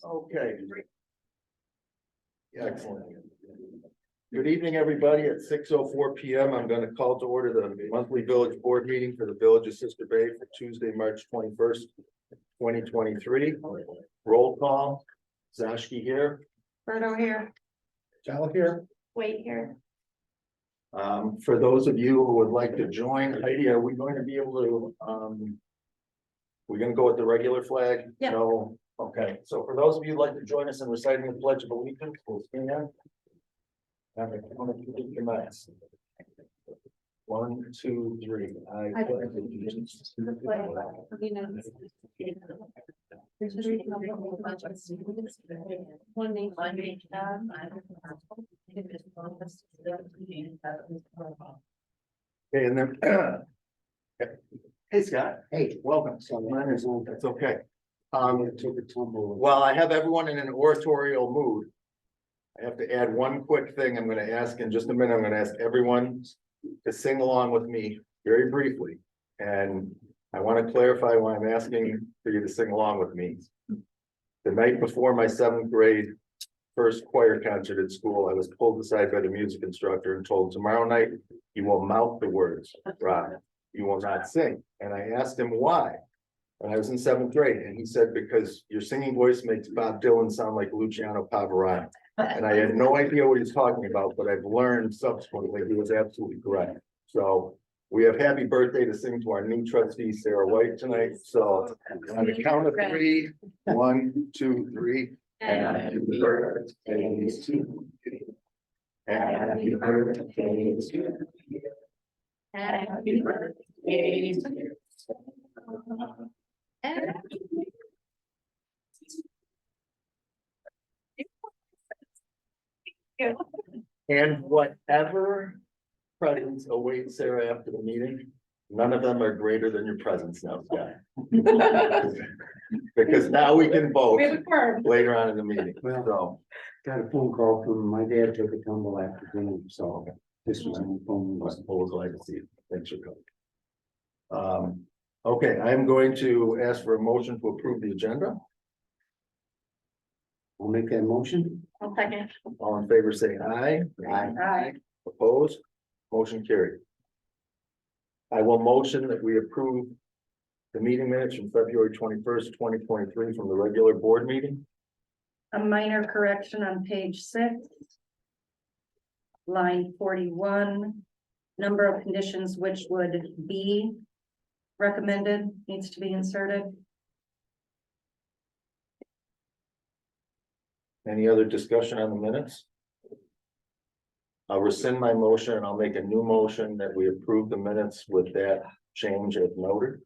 Okay. Excellent. Good evening, everybody. At 6:04 p.m. I'm going to call to order the monthly village board meeting for the village of Sister Bay for Tuesday, March 21st, 2023. Roll call. Zashki here. Berto here. Jal here. Wait here. For those of you who would like to join, Heidi, are we going to be able to, we're going to go with the regular flag? Yeah. No. Okay, so for those of you who'd like to join us in reciting the Pledge of Allegiance, we'll stand. And I want to keep your minds. 1, 2, 3. I pledge allegiance to the flag of the United States. One nation. Okay, and then, hey, Scott. Hey, welcome. That's okay. Well, I have everyone in an oratorial mood. I have to add one quick thing. I'm going to ask in just a minute. I'm going to ask everyone to sing along with me very briefly. And I want to clarify why I'm asking for you to sing along with me. The night before my 7th grade first choir concert at school, I was pulled aside by the music instructor and told, tomorrow night you will mouth the words, Rob. You will not sing. And I asked him why. And I was in 7th grade, and he said, because your singing voice makes Bob Dylan sound like Luciano Pavarotti. And I had no idea what he's talking about, but I've learned subsequently he was absolutely correct. So we have happy birthday to sing to our new trustee, Sarah White, tonight. So on the count of 3, 1, 2, 3. Happy birthday to you. Happy birthday to you. Happy birthday to you. And whatever presents await Sarah after the meeting, none of them are greater than your presence now, Scott. Because now we can vote We have a quorum. later on in the meeting. Well, So, got a phone call from my dad, took a tumble after dinner, so this was on the phone. I was glad to see you. Thanks for coming. Okay, I'm going to ask for a motion to approve the agenda. I'll make that motion. I'll second. All in favor, say aye. Aye. Opposed? Motion carried. I will motion that we approve the meeting minutes from February 21st, 2023 from the regular board meeting. A minor correction on page 6. Line 41, number of conditions which would be recommended needs to be inserted. Any other discussion on the minutes? I'll rescind my motion and I'll make a new motion that we approve the minutes with that change as noted.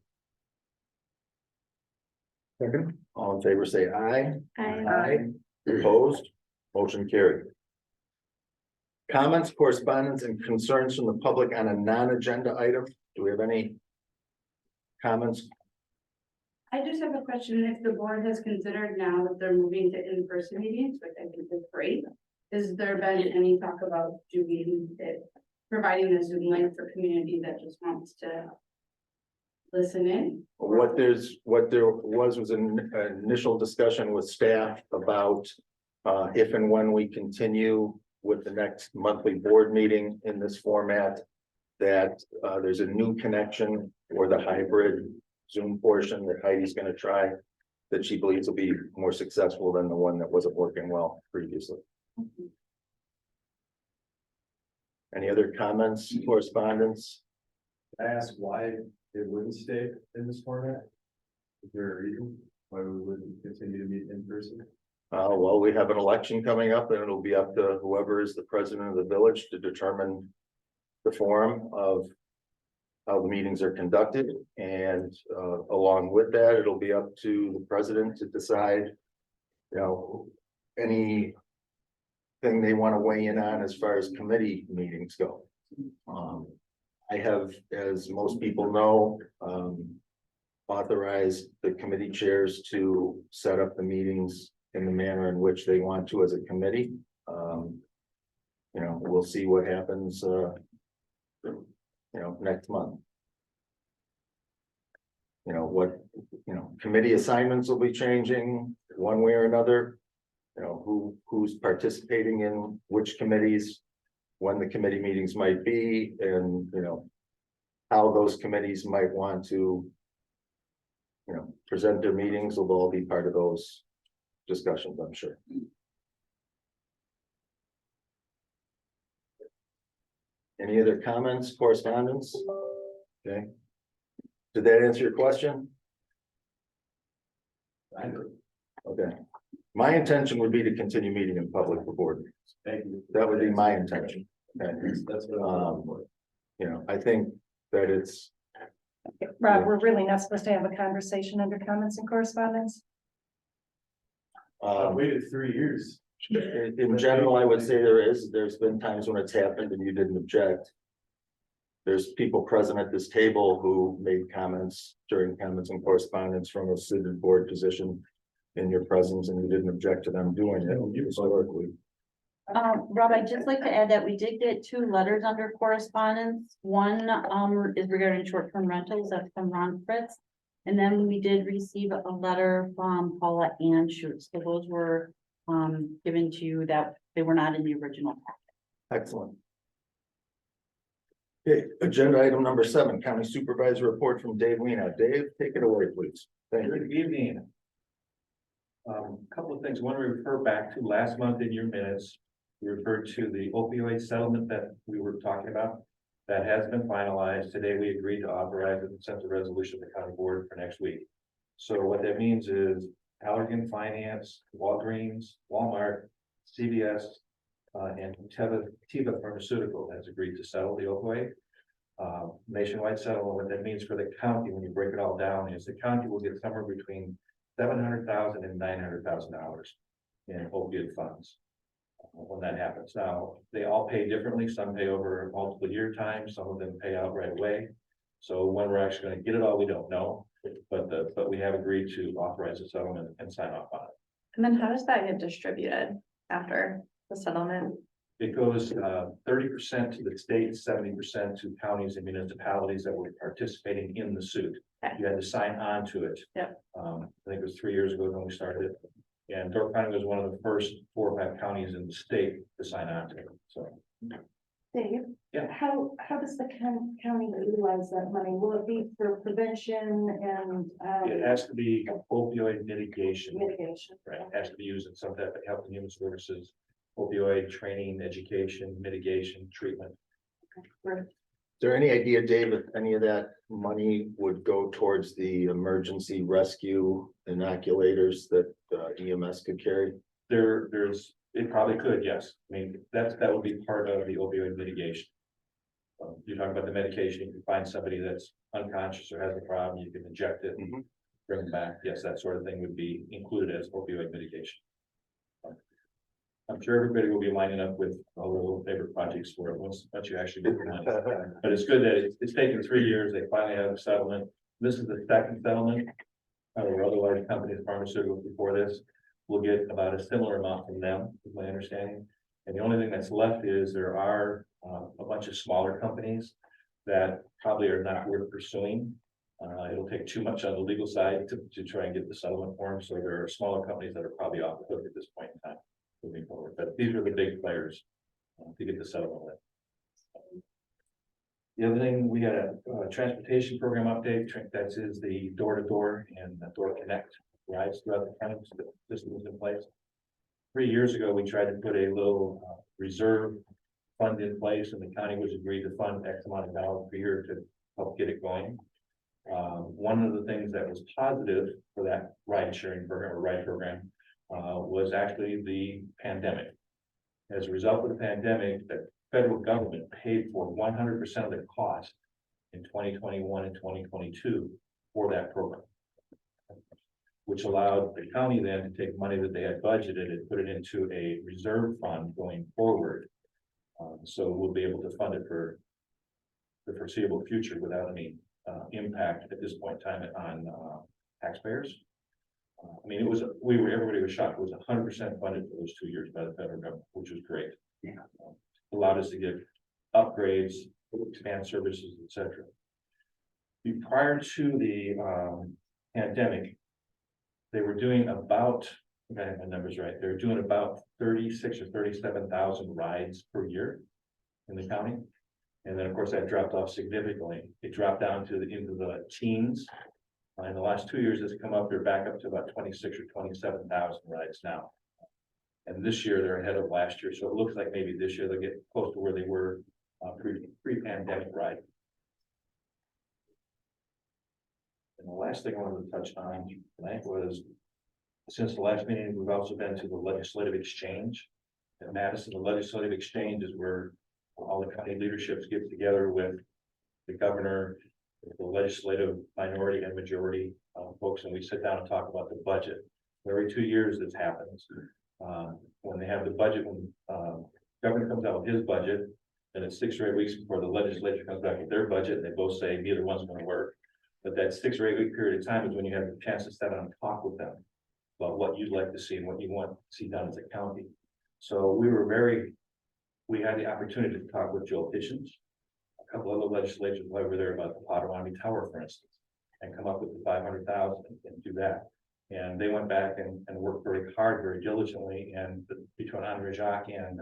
Second. All in favor, say aye. Aye. Opposed? Motion carried. Comments, correspondence, and concerns from the public on a non-agenda item. Do we have any comments? I just have a question. If the board has considered now that they're moving to in-person meetings, which I think is great, has there been any talk about doing it, providing a Zoom link for community that just wants to listen in? What there was an initial discussion with staff about if and when we continue with the next monthly board meeting in this format, that there's a new connection or the hybrid Zoom portion that Heidi's going to try, that she believes will be more successful than the one that wasn't working well previously. Any other comments, correspondence? I ask why it wouldn't stay in this format? Is there a reason why we wouldn't continue to meet in person? Well, we have an election coming up and it'll be up to whoever is the president of the village to determine the form of how the meetings are conducted. And along with that, it'll be up to the president to decide, you know, anything they want to weigh in on as far as committee meetings go. I have, as most people know, authorized the committee chairs to set up the meetings in the manner in which they want to as a committee. You know, we'll see what happens, you know, next month. you know, what, you know, committee assignments will be changing one way or another. You know, who's participating in which committees, when the committee meetings might be, and, you know, how those committees might want to, you know, present their meetings will all be part of those discussions, I'm sure. Any other comments, correspondence? Okay. Did that answer your question? Okay. My intention would be to continue meeting in public for board meetings. Thank you. That would be my intention. Okay. That's what I'm looking for. You know, I think that it's, Rob, we're really not supposed to have a conversation under comments and correspondence? I waited 3 years. in general, I would say there's been times when it's happened and you didn't object. There's people present at this table who made comments during comments and correspondence from a suited board position in your presence, and you didn't object to them doing it historically. Rob, I'd just like to add that we did get 2 letters under correspondence. One, is regarding short-term rentals, that's from Ron Fritz. And then we did receive a letter from Paula Ann Schutz. So those were, given to you that they were not in the original packet. Excellent. Okay, agenda item number 7, County Supervisor Report from Dave Lena. Dave, take it away, please. Thank you. Good evening. Couple of things. I want to refer back to last month in your minutes. We referred to the opioid settlement that we were talking about. That has been finalized. Today, we agreed to authorize and send the resolution to the county board for next week. So what that means is Allergan Finance, Walgreens, Walmart, CVS, and Teva Pharmaceutical has agreed to settle the opioid. Nationwide settlement. What that means for the county, when you break it all down, is the county will get somewhere between $700,000 and $900,000 in opioid funds when that happens. Now, they all pay differently. Some pay over multiple year time, some of them pay out right away. So when we're actually going to get it all, we don't know, but we have agreed to authorize the settlement and sign off on it. And then how does that get distributed after the settlement? It goes 30% to the state, 70% to counties and municipalities that were participating in the suit. Okay. You had to sign on to it. Yep. I think it was 3 years ago when we started it. And Door County was one of the first 4 or 5 counties in the state to sign on to it. So Dave? Yeah. How does the county utilize that money? Will it be for prevention and it has to be opioid mitigation. mitigation? Right, it has to be used in some type of health and human services, opioid training, education, mitigation, treatment. Right. Is there any idea, Dave, if any of that money would go towards the emergency rescue inoculators that EMS could carry? It probably could, yes. I mean, that would be part of the opioid mitigation. You're talking about the medication, you can find somebody that's unconscious or has a problem, you can inject it, Mhm. bring them back. Yes, that sort of thing would be included as opioid mitigation. I'm sure everybody will be lining up with all their little favorite projects for it once you actually get the money. But it's good that it's taken 3 years. They finally have a settlement. This is the second settlement. There were other large companies, pharmaceuticals before this. We'll get about a similar amount from them, is my understanding. And the only thing that's left is there are a bunch of smaller companies that probably are not worth pursuing. It'll take too much on the legal side to try and get the settlement for them. So there are smaller companies that are probably off the hook at this point in time moving forward. But these are the big players to get the settlement with. The other thing, we had a transportation program update. That is the door-to-door and the door connect rides throughout the county. So the system is in place. 3 years ago, we tried to put a little reserve fund in place, and the county was agreed to fund X amount of dollars per year to help get it going. One of the things that was positive for that ride sharing program or ride program was actually the pandemic. As a result of the pandemic, the federal government paid for 100% of the cost in 2021 and 2022 for that program, which allowed the county then to take money that they had budgeted and put it into a reserve fund going forward. So we'll be able to fund it for the foreseeable future without any impact at this point in time on taxpayers. I mean, everybody was shocked. It was 100% funded for those 2 years by the federal government, which was great. Allowed us to get upgrades, expand services, etc. Prior to the pandemic, they were doing about, if I have my numbers right, they were doing about 36 or 37,000 rides per year in the county. And then, of course, that dropped off significantly. It dropped down to into the teens. In the last 2 years, it's come up, they're back up to about 26 or 27,000 rides now. And this year, they're ahead of last year, so it looks like maybe this year they'll get close to where they were pre-pandemic ride. And the last thing I wanted to touch on tonight was, since the last meeting, we've also been to the legislative exchange. At Madison, the legislative exchange is where all the county leaderships get together with the governor, the legislative minority and majority folks, and we sit down and talk about the budget. Every 2 years this happens. When they have the budget, when governor comes out with his budget, then it's 6 or 8 weeks before the legislature comes back with their budget, and they both say neither one's going to work. But that 6 or 8 week period of time is when you have the chance to sit down and talk with them about what you'd like to see and what you want to see done as a county. So we had the opportunity to talk with Joe Hitchens, a couple other legislators over there about the Potawatomi Tower, for instance, and come up with the 500,000 and do that. And they went back and worked very hard, very diligently, and between Andre Jacques and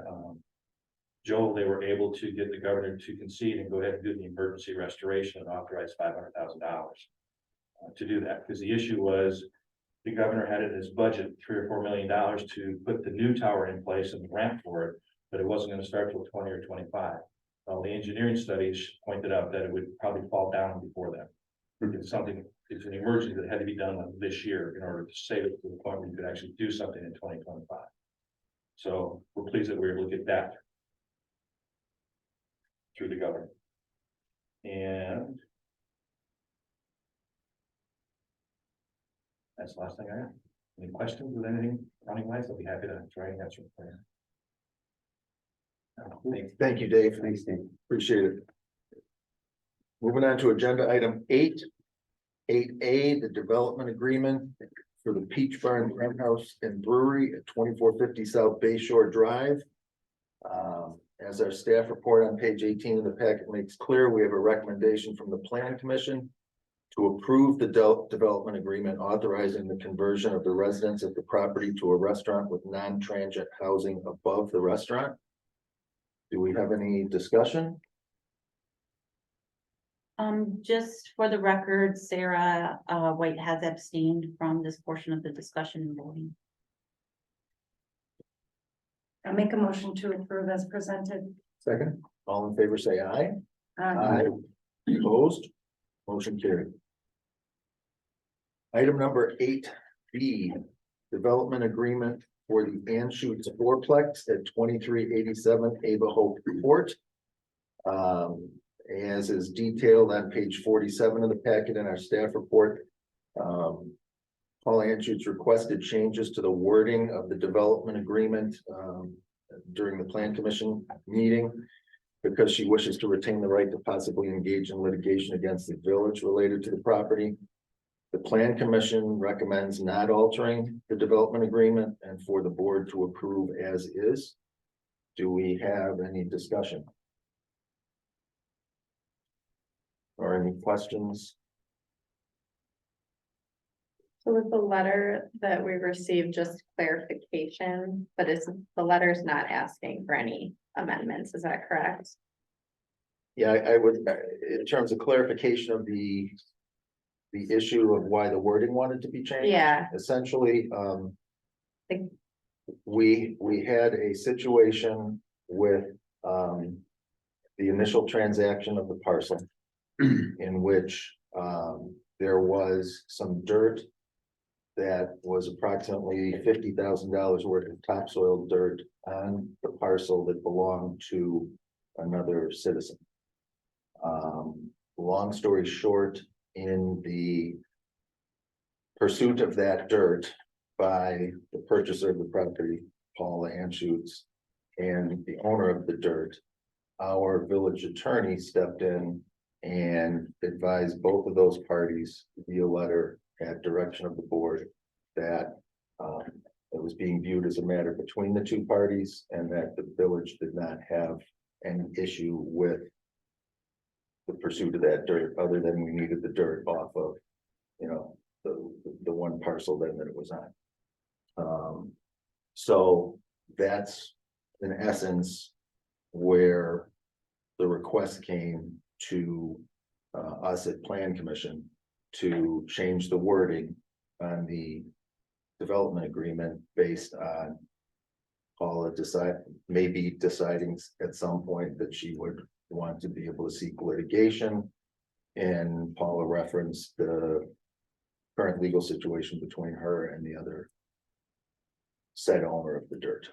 Joel, they were able to get the governor to concede and go ahead and do the emergency restoration and authorize $500,000 to do that. Because the issue was the governor had in his budget $3 or $4 million to put the new tower in place and the ramp for it, but it wasn't going to start till 20 or 25. Well, the engineering studies pointed out that it would probably fall down before that. It's an emergency that had to be done this year in order to save it to the point where you could actually do something in 2025. So we're pleased that we were able to get that through the governor. And that's the last thing I have. Any questions with anything running wise? I'll be happy to try and answer for you. Thank you, Dave. Thanks, Dave. Appreciate it. Moving on to agenda item 8. 8A, the development agreement for the Peach Barn Farmhouse and Brewery at 2450 South Bay Shore Drive. As our staff report on page 18 of the packet makes clear, we have a recommendation from the Planning Commission to approve the development agreement authorizing the conversion of the residents of the property to a restaurant with non-transient housing above the restaurant. Do we have any discussion? Just for the record, Sarah White has abstained from this portion of the discussion and voting. I'll make a motion to approve as presented. Second, all in favor, say aye. Opposed? Motion carried. Item number 8B, development agreement for the Anschutz fourplex at 2387 Ava Hope Court. As is detailed on page 47 of the packet in our staff report. Paul Anschutz requested changes to the wording of the development agreement during the Plan Commission meeting because she wishes to retain the right to possibly engage in litigation against the village related to the property. The Plan Commission recommends not altering the development agreement and for the board to approve as is. Do we have any discussion? Or any questions? So with the letter that we received, just clarification, but the letter's not asking for any amendments, is that correct? Yeah, I would, in terms of clarification of the issue of why the wording wanted to be changed. Yeah. Essentially, Like- we had a situation with, the initial transaction of the parcel in which, there was some dirt that was approximately $50,000 worth of topsoil dirt on the parcel that belonged to another citizen. Long story short, in the pursuit of that dirt by the purchaser of the property, Paul Anschutz, and the owner of the dirt, our village attorney stepped in and advised both of those parties via letter at direction of the board that it was being viewed as a matter between the two parties and that the village did not have any issue with the pursuit of that dirt, other than we needed the dirt off of, you know, the one parcel then that it was on. So that's in essence where the request came to us at Plan Commission to change the wording on the development agreement based on Paula maybe deciding at some point that she would want to be able to seek litigation. And Paula referenced the current legal situation between her and the other said owner of the dirt.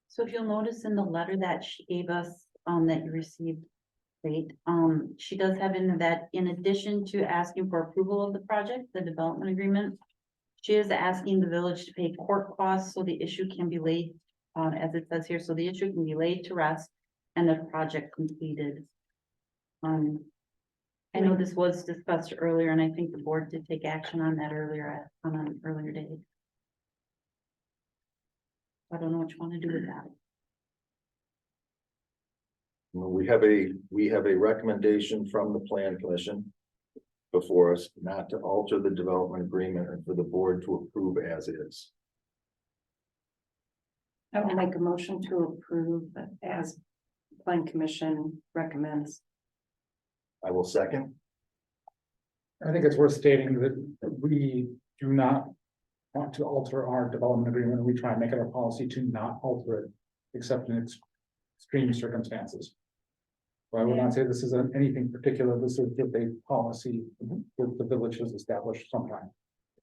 So if you'll notice in the letter that she gave us, that you received late, she does have in that in addition to asking for approval of the project, the development agreement, she is asking the village to pay court costs so the issue can be laid, as it says here, so the issue can be laid to rest and the project completed. I know this was discussed earlier, and I think the board did take action on that earlier on an earlier date. I don't know what you want to do with that. We have a recommendation from the Plan Commission before us not to alter the development agreement and for the board to approve as is. I will make a motion to approve as Plan Commission recommends. I will second. I think it's worth stating that we do not want to alter our development agreement. We try and make it our policy to not alter it, except in extreme circumstances. So I would not say this is anything particular. This is just a policy that the village has established sometime.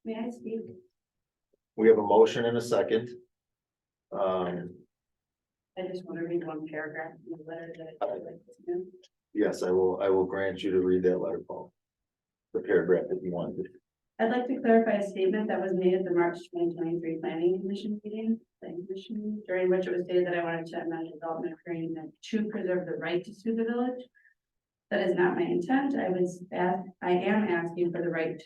May I speak? We have a motion and a second. I just want to read one paragraph in the letter that I would like to know. Yes, I will grant you to read that letter, Paul. The paragraph that you wanted. I'd like to clarify a statement that was made at the March 2023 Planning Commission meeting, during which it was stated that I wanted to amend the development agreement to preserve the right to sue the village. That is not my intent. I am asking for the right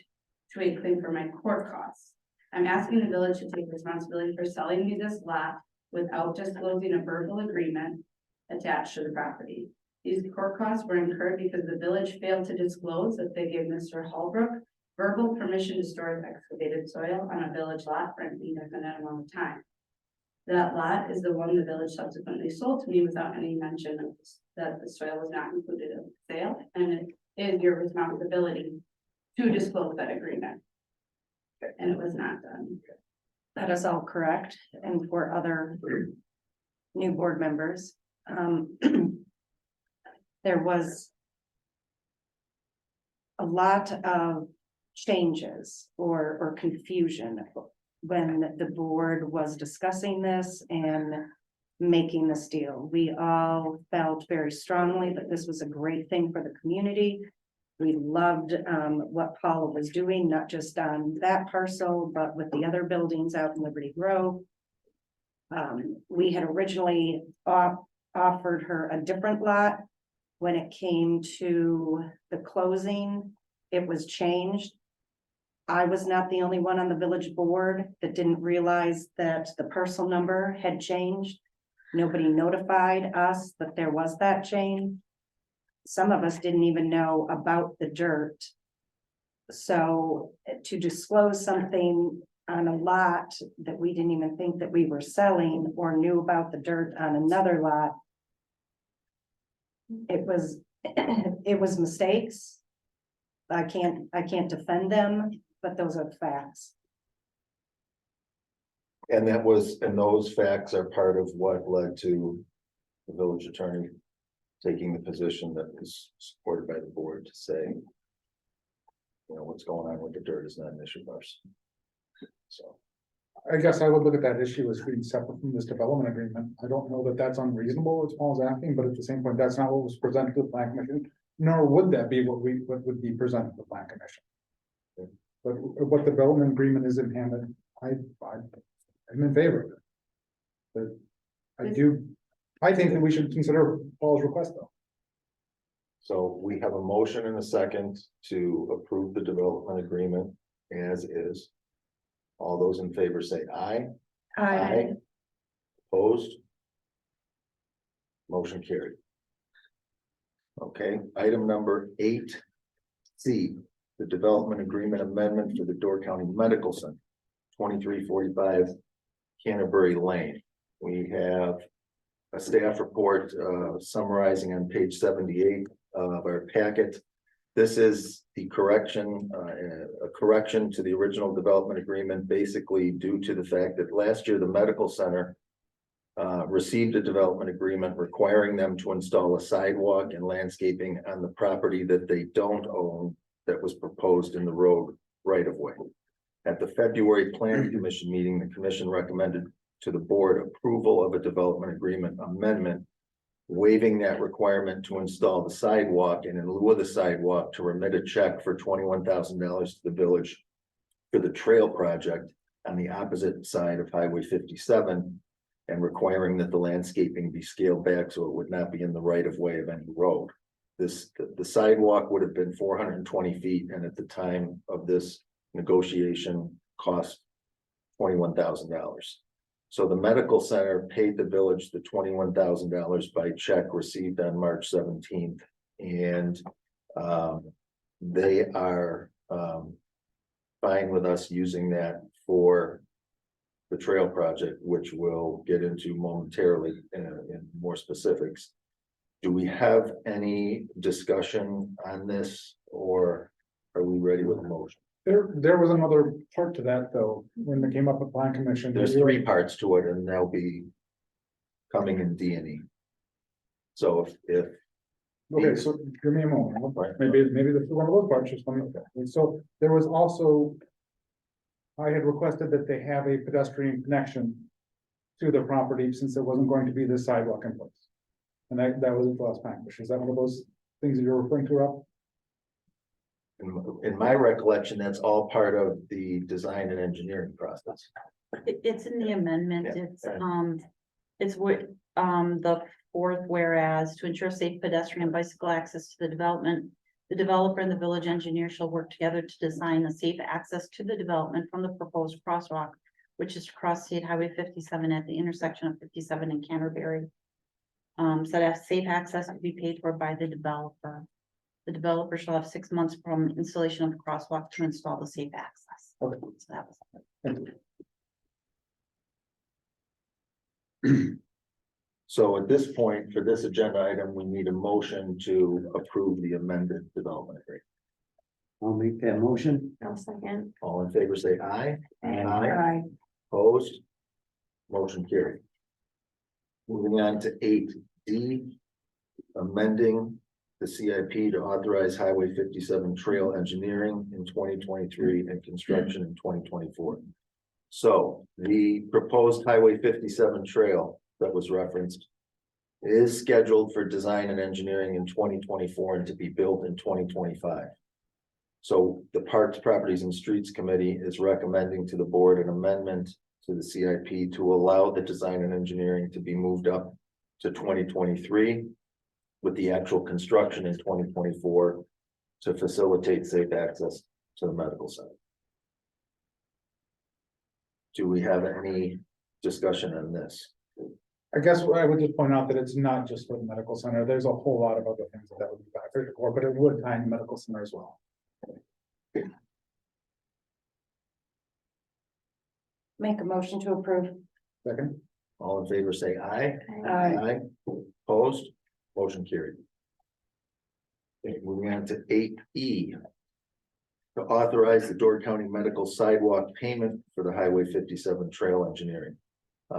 to a claim for my court costs. I'm asking the village to take responsibility for selling me this lot without disclosing a verbal agreement attached to the property. These court costs were incurred because the village failed to disclose that they gave Mr. Holbrook verbal permission to store excavated soil on a village lot for an indefinite amount of time. That lot is the one the village subsequently sold to me without any mention of that the soil was not included in the sale, and it is your responsibility to disclose that agreement. And it was not done. That is all correct, and for other new board members, there was a lot of changes or confusion when the board was discussing this and making this deal. We all felt very strongly that this was a great thing for the community. We loved what Paula was doing, not just on that parcel, but with the other buildings out in Liberty Grove. We had originally offered her a different lot. When it came to the closing, it was changed. I was not the only one on the village board that didn't realize that the parcel number had changed. Nobody notified us that there was that change. Some of us didn't even know about the dirt. So to disclose something on a lot that we didn't even think that we were selling or knew about the dirt on another lot, it was mistakes. I can't defend them, but those are facts. And those facts are part of what led to the village attorney taking the position that was supported by the board to say, you know, what's going on with the dirt is not an issue of ours. So. I guess I would look at that issue as being separate from this development agreement. I don't know that that's unreasonable as Paul's asking, but at the same point, that's not what was presented to the Plan Commission, nor would that be what would be presented to the Plan Commission. But what the development agreement is in hand, I'm in favor of it. But I think that we should consider Paul's request though. So we have a motion and a second to approve the development agreement as is. All those in favor say aye. Aye. Opposed? Motion carried. Okay, item number 8C, the development agreement amendment for the Door County Medical Center, 2345 Canterbury Lane. We have a staff report summarizing on page 78 of our packet. This is the correction, a correction to the original development agreement, basically due to the fact that last year the medical center received a development agreement requiring them to install a sidewalk and landscaping on the property that they don't own that was proposed in the road right of way. At the February Planning Commission meeting, the commission recommended to the board approval of a development agreement amendment, waiving that requirement to install the sidewalk, and in lieu of the sidewalk, to remit a check for $21,000 to the village for the trail project on the opposite side of Highway 57, and requiring that the landscaping be scaled back so it would not be in the right of way of any road. The sidewalk would have been 420 feet, and at the time of this negotiation cost $21,000. So the medical center paid the village the $21,000 by check received on March 17th. And they are fine with us using that for the trail project, which we'll get into momentarily in more specifics. Do we have any discussion on this, or are we ready with a motion? There was another part to that, though, when it came up with plan commission. There's 3 parts to it, and they'll be coming in D&E. So if Okay, so give me a moment. Maybe this is one of those parts, just let me look at it. So there was also. I had requested that they have a pedestrian connection to the property since there wasn't going to be this sidewalk in place. And that was the last plan. Is that one of those things that you're referring to, Rob? in my recollection, that's all part of the design and engineering process. It's in the amendment, Yeah. it's what, the 4th whereas to ensure safe pedestrian and bicycle access to the development. The developer and the village engineer shall work together to design the safe access to the development from the proposed crosswalk, which is to cross State Highway 57 at the intersection of 57 and Canterbury. So that safe access to be paid for by the developer. The developer shall have 6 months from installation of the crosswalk to install the safe access. Okay. So that was. So at this point, for this agenda item, we need a motion to approve the amended development agreement. I'll make that motion. I'll second. All in favor, say aye. Aye. Opposed? Motion carried. Moving on to 8D, amending the CIP to authorize Highway 57 trail engineering in 2023 and construction in 2024. So the proposed Highway 57 trail that was referenced is scheduled for design and engineering in 2024 and to be built in 2025. So the Parks, Properties and Streets Committee is recommending to the board an amendment to the CIP to allow the design and engineering to be moved up to 2023 with the actual construction in 2024 to facilitate safe access to the medical center. Do we have any discussion on this? I guess I would just point out that it's not just for the medical center. There's a whole lot of other things that would be beneficial for, but it would tie in the medical center as well. Make a motion to approve. Second, All in favor, say aye. Aye. Opposed? Motion carried. Okay, moving on to 8E. To authorize the Door County Medical Sidewalk payment for the Highway 57 trail engineering.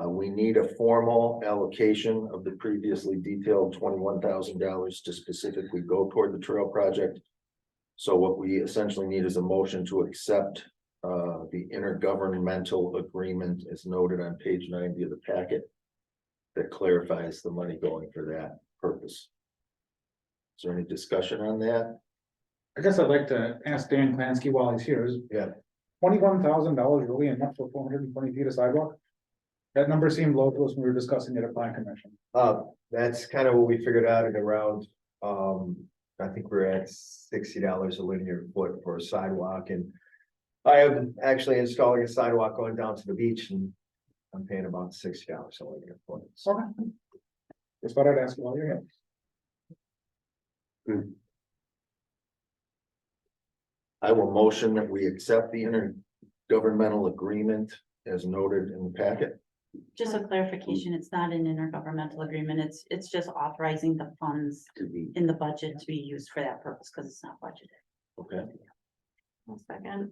We need a formal allocation of the previously detailed $21,000 to specifically go toward the trail project. So what we essentially need is a motion to accept the intergovernmental agreement as noted on page 90 of the packet that clarifies the money going for that purpose. Is there any discussion on that? I guess I'd like to ask Dan Klansky while he's here, is Yeah. $21,000 really enough for 420 feet of sidewalk? That number seemed low to us when we were discussing it at plan commission. That's kind of what we figured out at around, I think we're at $60 a linear foot for a sidewalk, and I am actually installing a sidewalk going down to the beach, and I'm paying about $60 a linear foot. So Okay. Just thought I'd ask you while you're here. I will motion that we accept the intergovernmental agreement as noted in the packet. Just a clarification, it's not an intergovernmental agreement, it's just authorizing the funds To be, in the budget to be used for that purpose, because it's not budgeted. Okay, One second.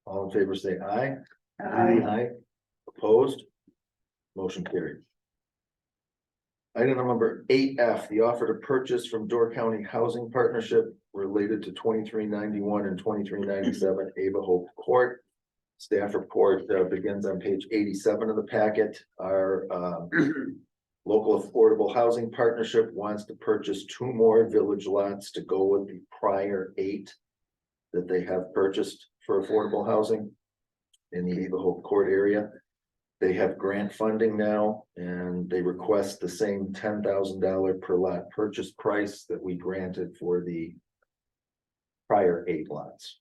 all in favor, say aye. Aye. Opposed? Motion carried. Item number 8F, the offer to purchase from Door County Housing Partnership related to 2391 and 2397 Ava Hope Court. Staff report begins on page 87 of the packet. Our local affordable housing partnership wants to purchase 2 more village lots to go with the prior 8 that they have purchased for affordable housing in the Ava Hope Court area. They have grant funding now, and they request the same $10,000 per lot purchase price that we granted for the prior 8 lots.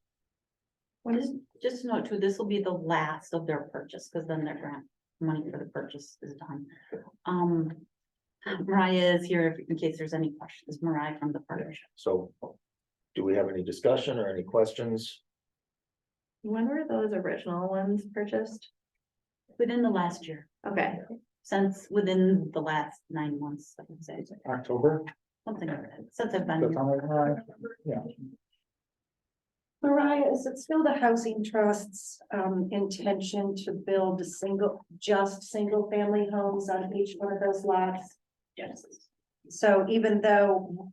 What is, just to note too, this will be the last of their purchase, because then their grant money for the purchase is done. Mariah is here in case there's any questions, Mariah from the partnership. So do we have any discussion or any questions? When were those original ones purchased? Within the last year, Okay, since within the last 9 months, I would say, October, something like that, since I've been that's here. how I, yeah. Mariah, is it still the housing trust's intention to build just single family homes on each one of those lots? Yes. So even though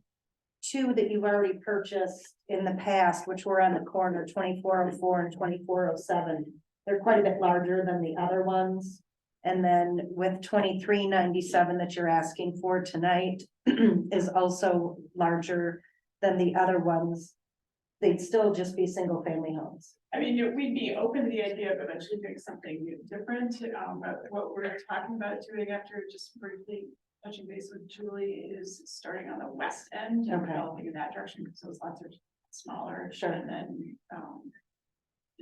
2 that you've already purchased in the past, which were on the corner, 2404 and 2407, they're quite a bit larger than the other ones. And then with 2397 that you're asking for tonight is also larger than the other ones. They'd still just be single family homes. I mean, we'd be open to the idea of eventually doing something different, but what we're talking about doing after just briefly touching base with Julie is starting on the west end and Okay. developing in that direction, because those lots are smaller. Sure. And then,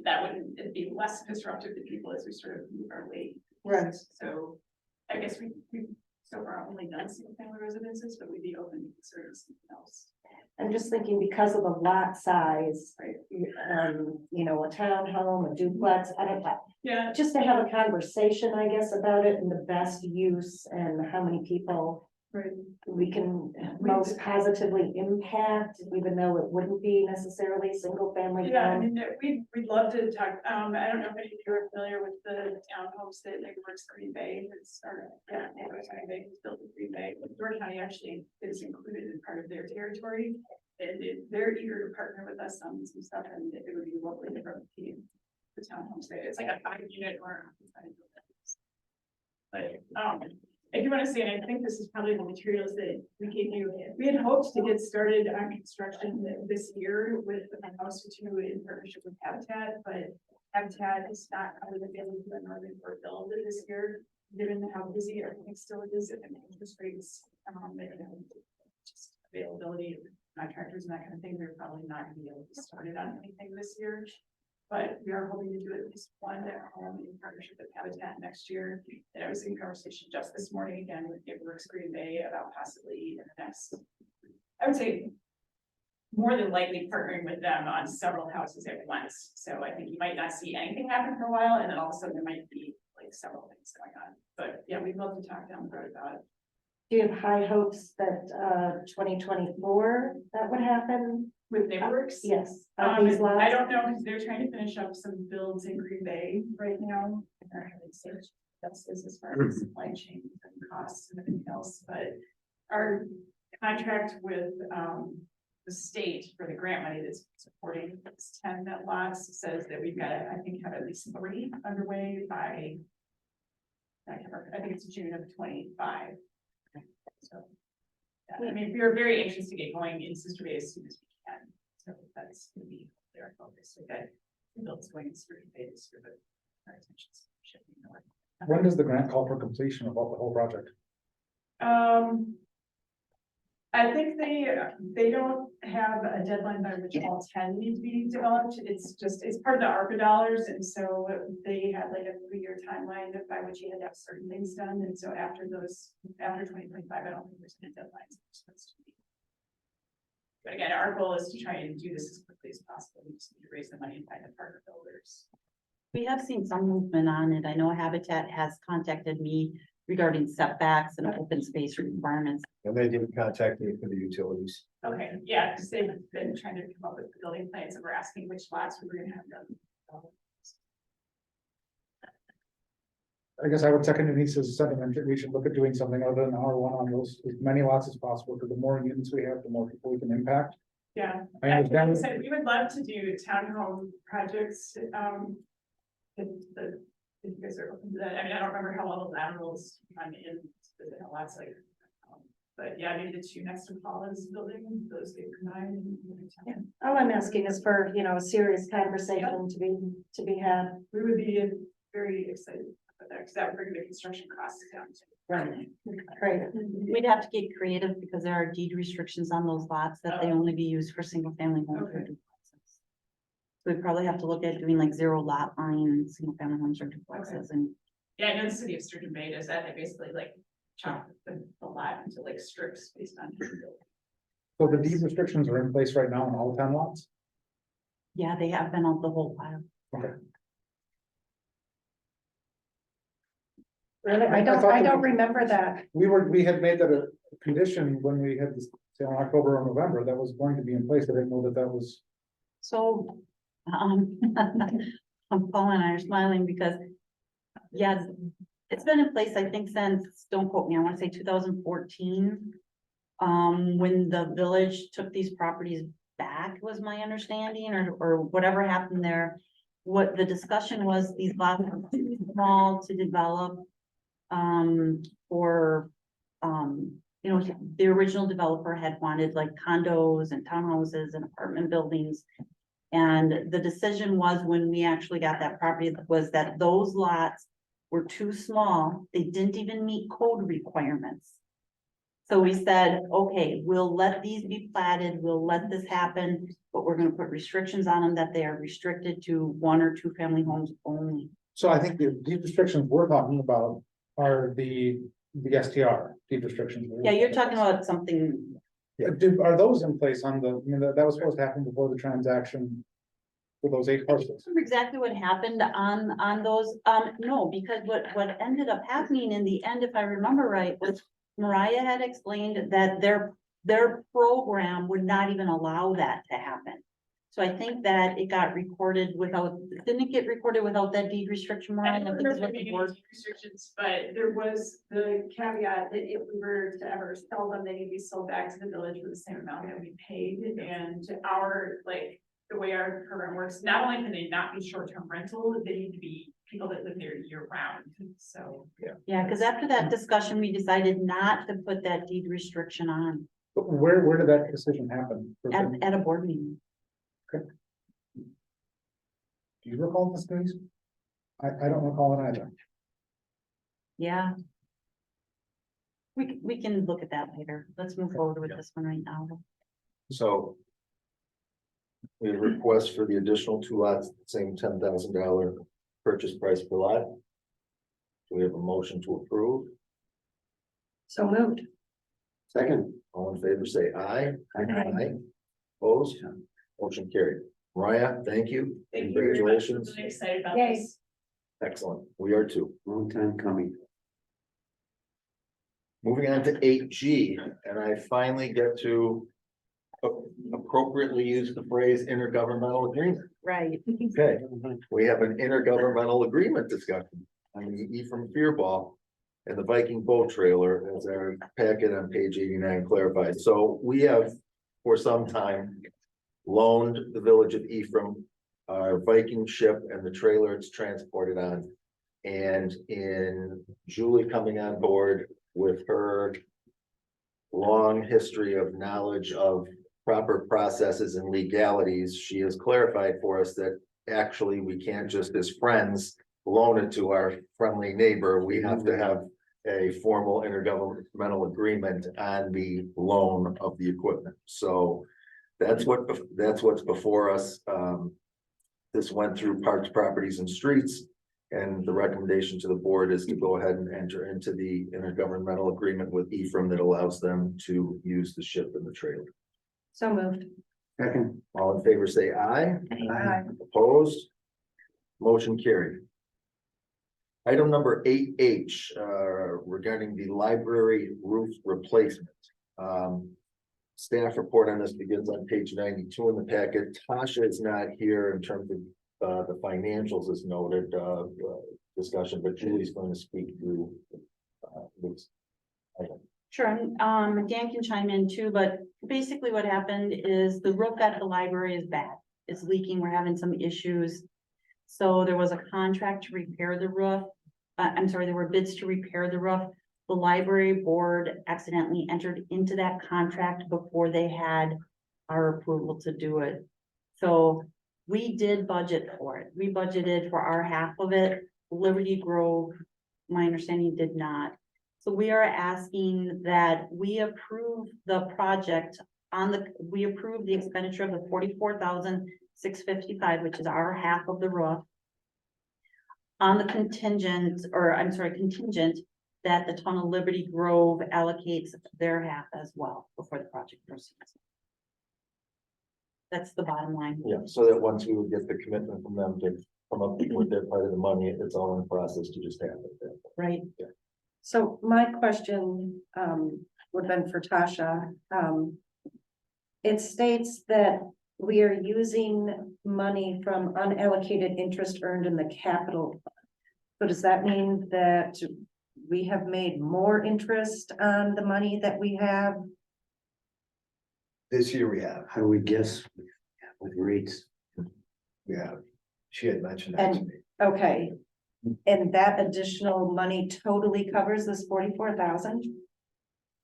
that wouldn't, it'd be less disruptive to people as we sort of move our way. Right. So I guess we so far only done single family residences, but we'd be open to considering something else. I'm just thinking because of the lot size, Right. you know, a townhome, a duplex, I don't know. Yeah, Just to have a conversation, I guess, about it and the best use and how many people right. we can most positively impact, even though it wouldn't be necessarily single family. Yeah, I home. mean, we'd love to talk, I don't know if any of you are familiar with the townhomes that NeighborWorks Green Bay, it's, or, yeah, NeighborWorks Green Bay was built in Green Bay, but Door County actually is included in part of their territory. And they're eager to partner with us on some stuff, and it would be lovely to grow the team. The townhomes there, it's like a 5-unit or. But, I do want to say, and I think this is probably the materials that we gave you, we had hoped to get started on construction this year with a house or 2 in partnership with Habitat, but Habitat is not coming to the Northern Port build this year, given how busy everything still is and the interest rates, and just availability of contractors and that kind of thing. We're probably not gonna be able to get started on anything this year. But we are hoping to do at least one in partnership with Habitat next year. And I was in conversation just this morning again with NeighborWorks Green Bay about possibly in the next, I would say, more than likely partnering with them on several houses at once. So I think you might not see anything happen for a while, and then all of a sudden there might be like several things going on. But yeah, we'd love to talk down the road about it. Do you have high hopes that 2024 that would happen? With NeighborWorks? Yes. on these lots? I don't know, because they're trying to finish up some builds in Green Bay right now. They're having stage that's as far as supply chain and costs and everything else, but our contract with the state for the grant money that's supporting this 10 lots says that we've got to, I think, have at least 3 underway by I think it's June of 25. So yeah, I mean, we are very anxious to get going in Sister Bay as soon as we can. So that's going to be our focus. We got builds going in Sister Bay this year, but our attention's shifting north. When does the grant call for completion of the whole project? I think they don't have a deadline by which all 10 need to be developed. It's part of the ARPA dollars. And so they had like a 3-year timeline by which you had to have certain things done. And so after 2025, I don't think there's any deadlines. But again, our goal is to try and do this as quickly as possible. We just need to raise the money and find the partner builders. We have seen some movement on it. I know Habitat has contacted me regarding setbacks and open space requirements. And they didn't contact me for the utilities. Okay, yeah, because they've been trying to come up with the building plans and we're asking which lots we were gonna have done. I guess I would second Denise's sentiment that we should look at doing something other than R1 on those, as many lots as possible, because the more units we have, the more people we can impact. Yeah. I Like I understand. said, we would love to do townhome projects, if you guys are open to that, I mean, I don't remember how all the laterals I'm in, lots like. But yeah, maybe the two next to Paula's building, those get combined. Yeah. All I'm asking is for, you know, a serious conversation to be had. We would be very excited about that, because that would bring the construction costs down. Right. Right. We'd have to get creative because there are deed restrictions on those lots that they only be used for single family homes or Okay. duplexes. So we'd probably have to look at doing like 0 lot line, single family homes or duplexes and Yeah, I know the city of Sturgeon Bay does that, they basically like chop the lot into like strips based on. So the deed restrictions are in place right now on all 10 lots? yeah, they have been on the whole pile. Really? I I thought don't that- remember that. We had made that a condition when we had this, say, in October or November, that was going to be in place. I didn't know that that was. So, Paul and I are smiling because, yeah, it's been in place, I think, since, don't quote me, I want to say 2014. When the village took these properties back, was my understanding, or whatever happened there. What the discussion was, these lots were too small to develop. Or, you know, the original developer had wanted like condos and townhouses and apartment buildings. And the decision was, when we actually got that property, was that those lots were too small. They didn't even meet code requirements. So we said, okay, we'll let these be platted, we'll let this happen, but we're gonna put restrictions on them that they are restricted to 1 or 2 family homes only. So I think the deed restrictions we're talking about are the STR deed restrictions. Yeah, you're talking about something, Are those in place on the, I mean, that was supposed to happen before the transaction for those 8 parcels? exactly what happened on those, no, because what ended up happening in the end, if I remember right, was Mariah had explained that their program would not even allow that to happen. So I think that it got recorded without, didn't it get recorded without that deed restriction, I Mariah? I don't think is remember what the maybe board- restrictions, but there was the caveat that if we were to ever sell them, they need to be sold back to the village for the same amount that we paid. And our, like, the way our program works, not only can they not be short-term rental, they need to be people that live there year round, so. Yeah, because after that discussion, we decided not to put that deed restriction on But where did that decision happen? at a board meeting. Do you recall this, Denise? I don't recall it either. Yeah. We can look at that later. Let's move forward with this one right now. So. We request for the additional 2 lots, same $10,000 purchase price per lot. Do we have a motion to approve? So moved. Second. All in favor, say aye. Aye. Opposed? Motion carried. Mariah, thank you. Thank you very much. I'm Congratulations. really excited about Yay. this. Excellent. We are too. Long time coming. Moving on to 8G, and I finally get to appropriately use the phrase intergovernmental agreement. Right. Okay, we have an intergovernmental agreement discussion on the Ephraim Fearball and the Viking boat trailer, as our packet on page 89 clarifies. So we have for some time loaned the village of Ephraim our Viking ship and the trailer it's transported on. And in Julie coming on board with her long history of knowledge of proper processes and legalities, she has clarified for us that actually we can't just as friends loan it to our friendly neighbor. We have to have a formal intergovernmental agreement on the loan of the equipment. So that's what's before us. This went through Parks, Properties and Streets. And the recommendation to the board is to go ahead and enter into the intergovernmental agreement with Ephraim that allows them to use the ship and the trailer. So moved. Second. All in favor, say aye. Aye. Opposed? Motion carried. Item number 8H, regarding the library roof replacement. Staff report on this begins on page 92 in the packet. Tasha is not here in terms of the financials as noted, discussion, but Julie's going to speak to this item. Sure, Dan can chime in too, but basically what happened is the roof at the library is bad. It's leaking, we're having some issues. So there was a contract to repair the roof. I'm sorry, there were bids to repair the roof. The library board accidentally entered into that contract before they had our approval to do it. So we did budget for it. We budgeted for our half of it. Liberty Grove, my understanding, did not. So we are asking that we approve the project we approve the expenditure of the $44,655, which is our half of the roof. On the contingent that the town of Liberty Grove allocates their half as well before the project proceeds. That's the bottom line. Yeah, so that once we would get the commitment from them to come up with their part of the money, it's all in the process to just have it. Right. So my question, would have been for Tasha. It states that we are using money from unallocated interest earned in the capital. So does that mean that we have made more interest on the money that we have? This year we have, How do we guess with rates? she had mentioned that to And- me. Okay, and that additional money totally covers this 44,000?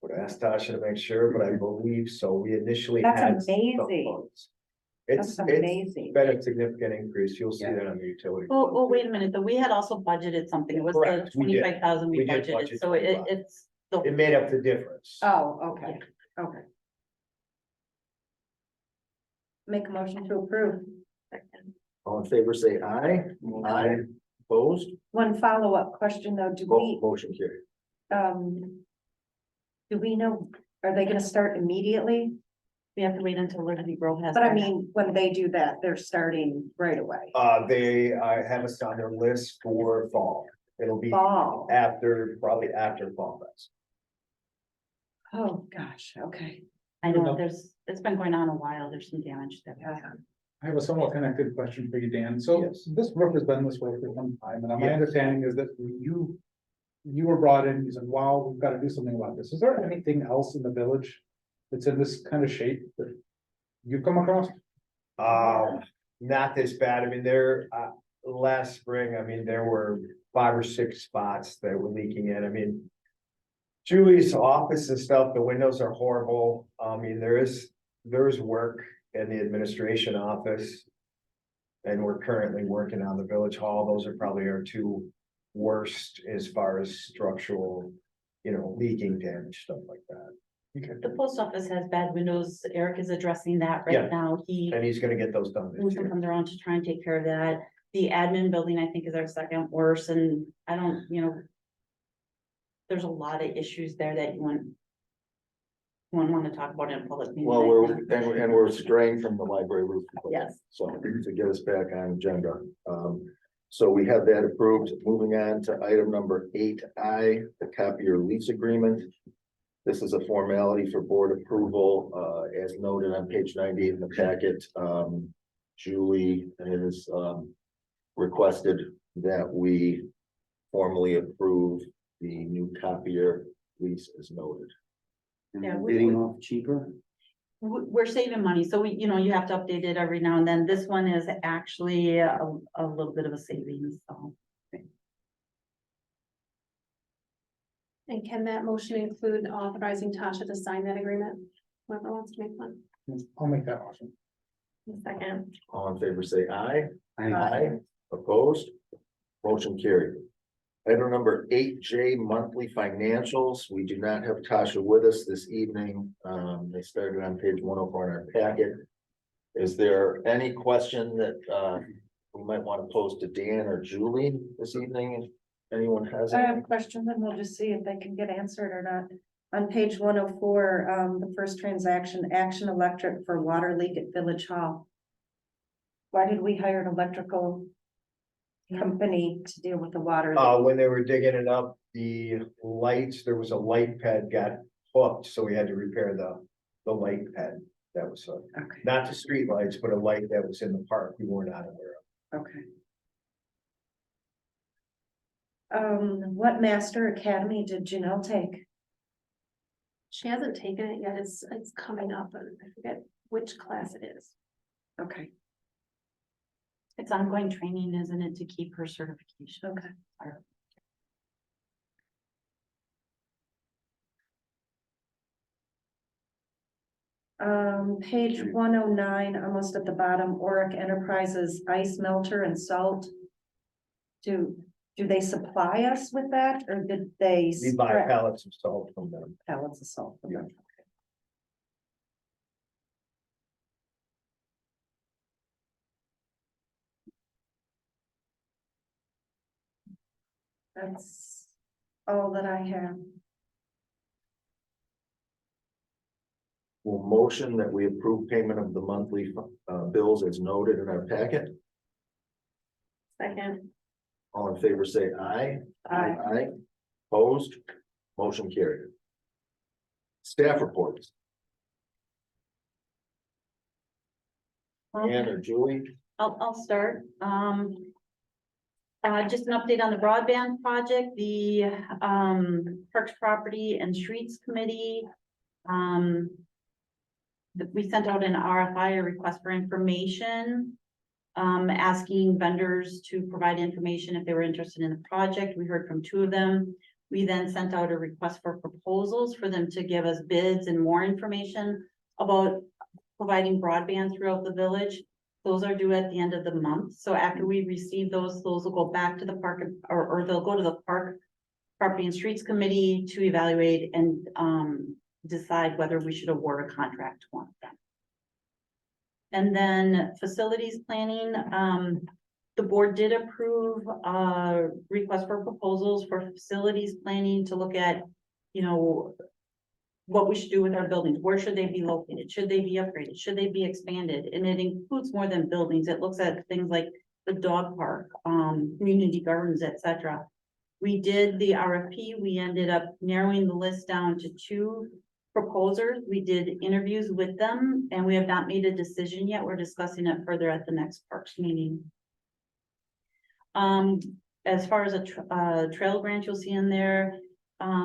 Would ask Tasha to make sure, but I believe so. We initially That's had. some amazing. funds. It's That's amazing. been a significant increase. You'll see that on the utility. Well, wait a minute, though. We had also budgeted something. It was the Correct, we did. 25,000 we We did budgeted, budget so 25. it's. It made up the difference. Oh, okay, okay. Make a motion to approve. All in favor, say aye. Aye. Opposed? One follow-up question though, Motion carried. do we know, are they gonna start immediately? We have to wait until Liberty Grove has. But I their- mean, when they do that, they're starting right away. They have us on their list for fall. It'll be Fall. probably after Fall Fest. Oh, gosh, okay. I know it's been going on a while. There's some damage that. I have a somewhat connected question for you, Dan. So Yes. this roof has been this way for some time, and my Yes. understanding is that you were brought in, you said, wow, we've got to do something about this. Is there anything else in the village that's in this kind of shape that you've come across? Not this bad. I mean, last spring, I mean, there were 5 or 6 spots that were leaking in. I mean, Julie's office and stuff, the windows are horrible. I mean, there is work in the administration office. And we're currently working on the village hall. Those are probably our 2 worst as far as structural, leaking damage, stuff like that. The post office has bad windows. Eric is addressing that Yeah. right now. He And he's gonna get those done this year. comes around to try and take care of that. The admin building, I think, is our second worst, and I don't, there's a lot of issues there that you wouldn't want to talk about in public. meeting. Well, we're straying from the library roof. Yes. So to get us back on agenda. So we have that approved. Moving on to item number 8I, the copier lease agreement. This is a formality for board approval, as noted on page 98 in the packet. Julie has requested that we formally approve the new copier lease as noted. And Yeah, bidding off cheaper? We're saving money, so you have to update it every now and then. This one is actually a little bit of a savings, so. And can that motion include authorizing Tasha to sign that agreement? Whoever wants to make one. I'll make that motion. Second. All in favor, say aye. I Opposed? Motion carried. Item number 8J, monthly financials. We do not have Tasha with us this evening. They started on page 104 in our packet. Is there any question that we might want to pose to Dan or Julie this evening? If anyone has I have any? a question, and we'll just see if they can get answered or not. On page 104, the first transaction, Action Electric for water leak at Village Hall. Why did we hire an electrical company to deal with the water? When they were digging it up, the lights, there was a light pad got hooked, so we had to repair the light pad. That was, Okay, not the street lights, but a light that was in the park we were not aware of. okay. What Master Academy did Janelle take? She hasn't taken it yet. It's coming up, and I forget which class it is. Okay, It's ongoing training, isn't it, to keep her certification? okay. Page 109, almost at the bottom, Oric Enterprises ice melter and salt. Do they supply us with that, or did they? We buy spread pallets of salt from them. Pallets of salt. from them? That's all that I have. Will motion that we approve payment of the monthly bills as noted in our packet. Second, All in favor, say aye. Aye. Aye. Opposed, motion carried. Staff reports. Ann or Julie? I'll start. Just an update on the broadband project, the, Parks Property and Streets Committee. We sent out an RFI, a request for information. Asking vendors to provide information if they were interested in the project. We heard from 2 of them. We then sent out a request for proposals for them to give us bids and more information about providing broadband throughout the village. Those are due at the end of the month. So after we receive those will go back to the park or they'll go to the Park Property and Streets Committee to evaluate and decide whether we should award a contract to one of them. And then facilities planning, the board did approve a request for proposals for facilities planning to look at, what we should do with our buildings. Where should they be located? Should they be upgraded? Should they be expanded? And it includes more than buildings. It looks at things like the dog park, community gardens, etc. We did the RFP. We ended up narrowing the list down to 2 proposers. We did interviews with them and we have not made a decision yet. We're discussing it further at the next parks meeting. As far as a trail grant, you'll see in there,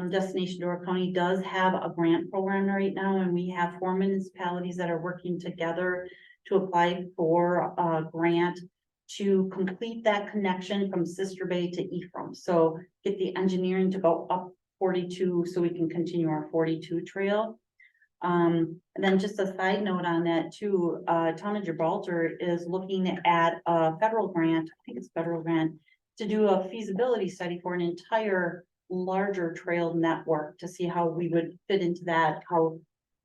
Destination Door County does have a grant program right now, and we have 4 municipalities that are working together to apply for a grant to complete that connection from Sister Bay to Ephraim. So get the engineering to go up 42 so we can continue our 42 trail. And then just a side note on that too, Town of Gibraltar is looking at a federal grant, I think it's federal grant, to do a feasibility study for an entire larger trail network to see how we would fit into that, how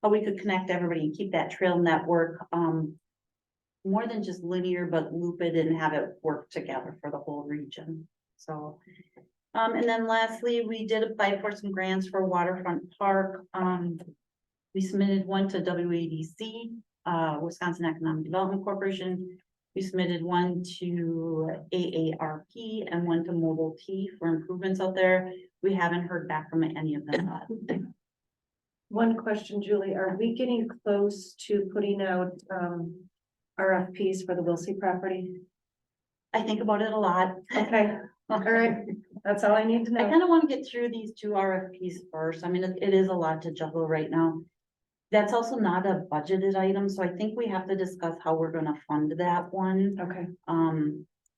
we could connect everybody and keep that trail network more than just linear, but loop it and have it work together for the whole region. So, and then lastly, we did apply for some grants for Waterfront Park. We submitted one to WADC, Wisconsin Economic Development Corporation. We submitted one to AARP and one to Mobile T for improvements out there. We haven't heard back from any of them. One question, Julie, are we getting close to putting out RFPs for the Wilsey property? I think about it a lot. Okay, all right, that's all I need to I know. kind of want to get through these 2 RFPs first. I mean, it is a lot to juggle right now. That's also not a budgeted item, so I think we have to discuss how we're gonna fund that one. Okay,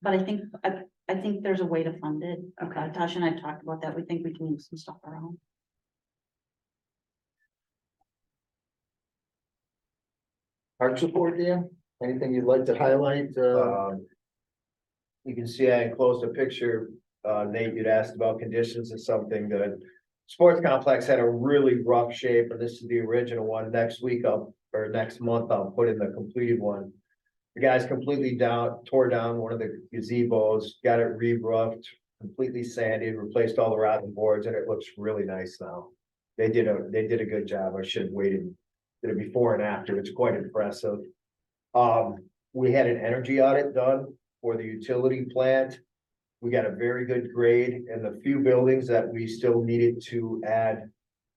But I think there's a way to fund it. okay. Tasha and I talked about that. We think we can move some stuff around. Park support, Dan? Anything you'd like to highlight? You can see I enclosed a picture, Nate, you'd asked about conditions and something. The sports complex had a really rough shape, and this is the original one. Next month, I'll put in the completed one. The guys completely tore down one of the gazebos, got it re-roofed, completely sanded, replaced all the rotten boards, and it looks really nice now. they did a good job. I should have waited. Did it before and after. It's quite impressive. We had an energy audit done for the utility plant. We got a very good grade, and the few buildings that we still needed to add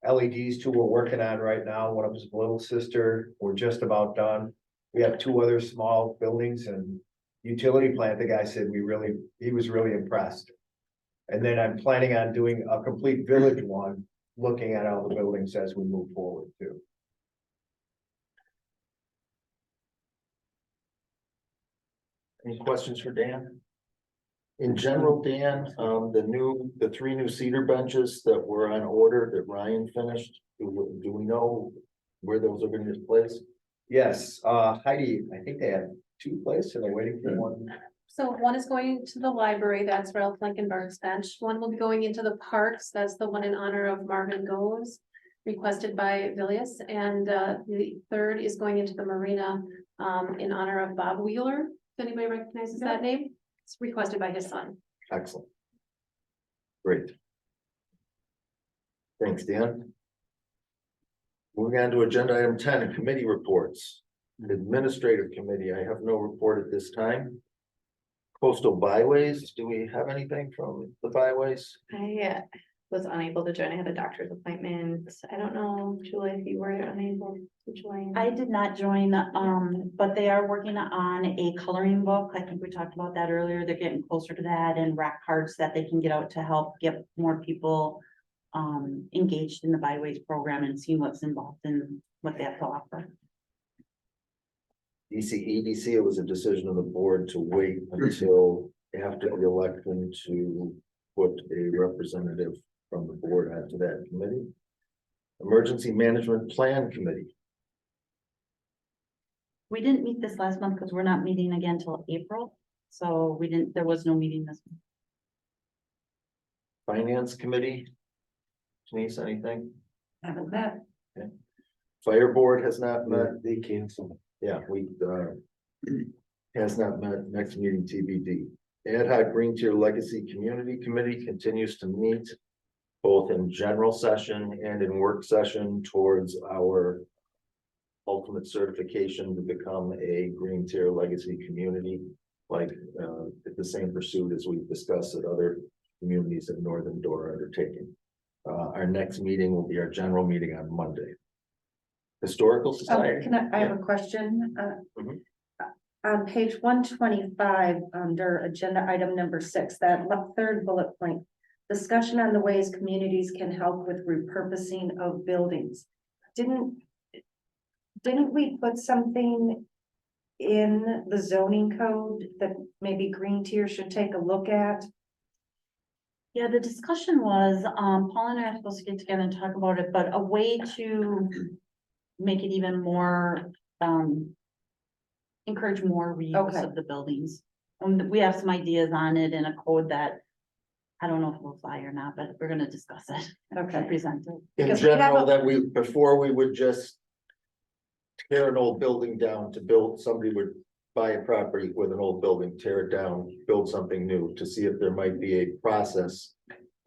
LEDs to, we're working on right now. One of us, Little Sister, we're just about done. We have 2 other small buildings, and utility plant, the guy said he was really impressed. And then I'm planning on doing a complete village one, looking at all the buildings as we move forward too. Any questions for Dan? In general, Dan, the 3 new cedar benches that were on order that Ryan finished, do we know where those are gonna be placed? Yes, Heidi, I think they have 2 places, and they're waiting for one. So one is going to the library, that's Ralph Blankenberg's bench. One will be going into the parks, that's the one in honor of Marvin Goes, requested by Villius. And the third is going into the marina in honor of Bob Wheeler. If anybody recognizes that name, it's requested by his son. Excellent. Great. Thanks, Dan. Moving on to agenda item 10, committee reports. Administrative committee, I have no report at this time. Coastal byways, do we have anything from the byways? I was unable to join. I had a doctor's appointment. I don't know, Julie, if you were unable to join. I did not join, but they are working on a coloring book. I think we talked about that earlier. They're getting closer to that, and rack cards that they can get out to help get more people engaged in the byways program and seeing what's involved in what they have to offer. EDC, it was a decision of the board to wait until after the election to put a representative from the board onto that committee. Emergency Management Plan Committee. We didn't meet this last month because we're not meeting again till April, so there was no meeting this month. Finance Committee. Denise, anything? Haven't met. Fire Board has not met. They canceled. Yeah, we, has not met. Next meeting TBD. Ad hoc Green Tier Legacy Community Committee continues to meet both in general session and in work session towards our ultimate certification to become a Green Tier Legacy community, like the same pursuit as we've discussed that other communities in Northern Door are undertaking. Our next meeting will be our general meeting on Monday. Historical Society. I have a question? Mhm. On page 125, under agenda item number 6, that third bullet point, discussion on the ways communities can help with repurposing of buildings. Didn't we put something in the zoning code that maybe Green Tier should take a look at? Yeah, the discussion was, Paul and I are supposed to get together and talk about it, but a way to make it even more, encourage more reuse Okay. of the buildings. We have some ideas on it in a code that I don't know if we'll fly or not, but we're gonna discuss it. Okay. Present it. In Because we have general, a- that before we would just tear an old building down to build, somebody would buy a property with an old building, tear it down, build something new, to see if there might be a process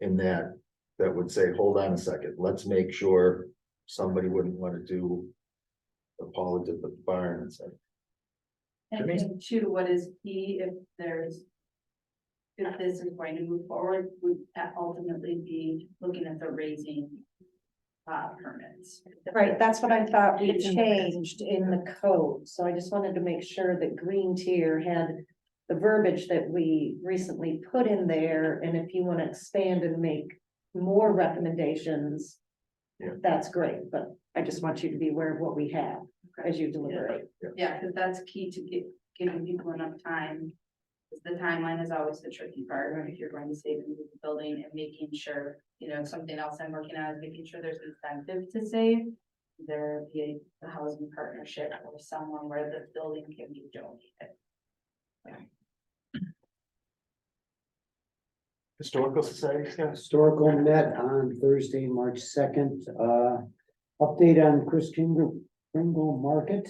in that would say, hold on a second, let's make sure somebody wouldn't want to do what Paula did with the barn and say. And I think too, what is key if this is going to move forward, would ultimately be looking at the raising permits. Right, that's what I thought we changed in the code, so I just wanted to make sure that Green Tier had the verbiage that we recently put in there, and if you want to expand and make more recommendations, Yeah. that's great, but I just want you to be aware of what we have as you deliberate. Yeah, because that's key to giving people enough time. 'Cause the timeline is always the tricky part, right? If you're going to save and move the building and making sure, something else I'm working on is making sure there's incentive to save. There be a housing partnership or someone where the building can be donated. Historical Society, yeah. Historical met on Thursday, March 2nd. Update on Chris Kringle Market.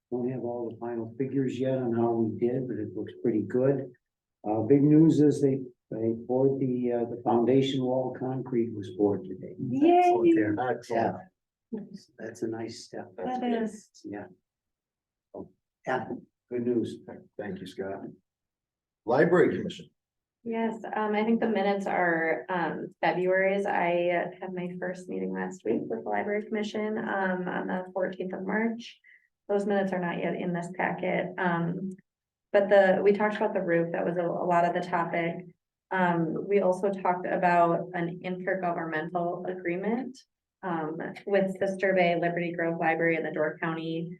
Don't have all the final figures yet on how we did, but it looks pretty good. Big news is they They poured the foundation wall concrete was poured today. Yay, Excellent. That's a nice step. that is. Yeah. Yeah, good news. Thank you, Scott. Library Commission. Yes, I think the minutes are February's. I had my first meeting last week with the Library Commission on the 14th of March. Those minutes are not yet in this packet. But we talked about the roof. That was a lot of the topic. We also talked about an intergovernmental agreement with Sister Bay, Liberty Grove Library and the Door County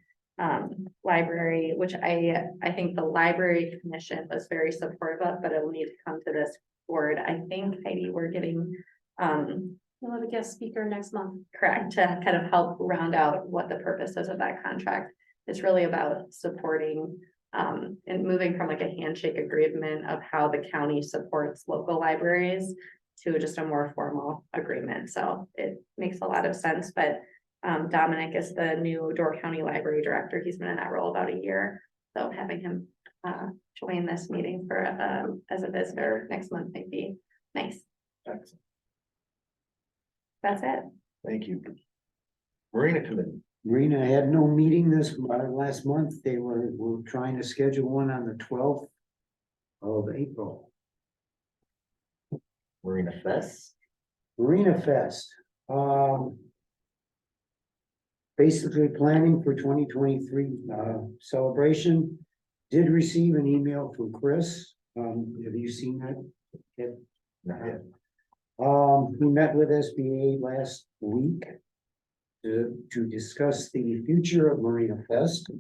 Library, which I think the Library Commission was very supportive of, but it will need to come to this board. I think, Heidi, we're getting We'll have a guest speaker next month. correct to kind of help round out what the purpose is of that contract. It's really about supporting and moving from like a handshake agreement of how the county supports local libraries to just a more formal agreement. So it makes a lot of sense, but Dominic is the new Door County Library Director. He's been in that role about a year. So having him join this meeting for as a visitor next month might be nice. Excellent. That's it. Thank you. Marina Committee. Marina had no meeting last month. They were trying to schedule one on the 12th of April. Marina Fest. Marina Fest. Basically planning for 2023 celebration. Did receive an email from Chris. Have you seen that? Yet? Not yet. We met with SBA last week to discuss the future of Marina Fest.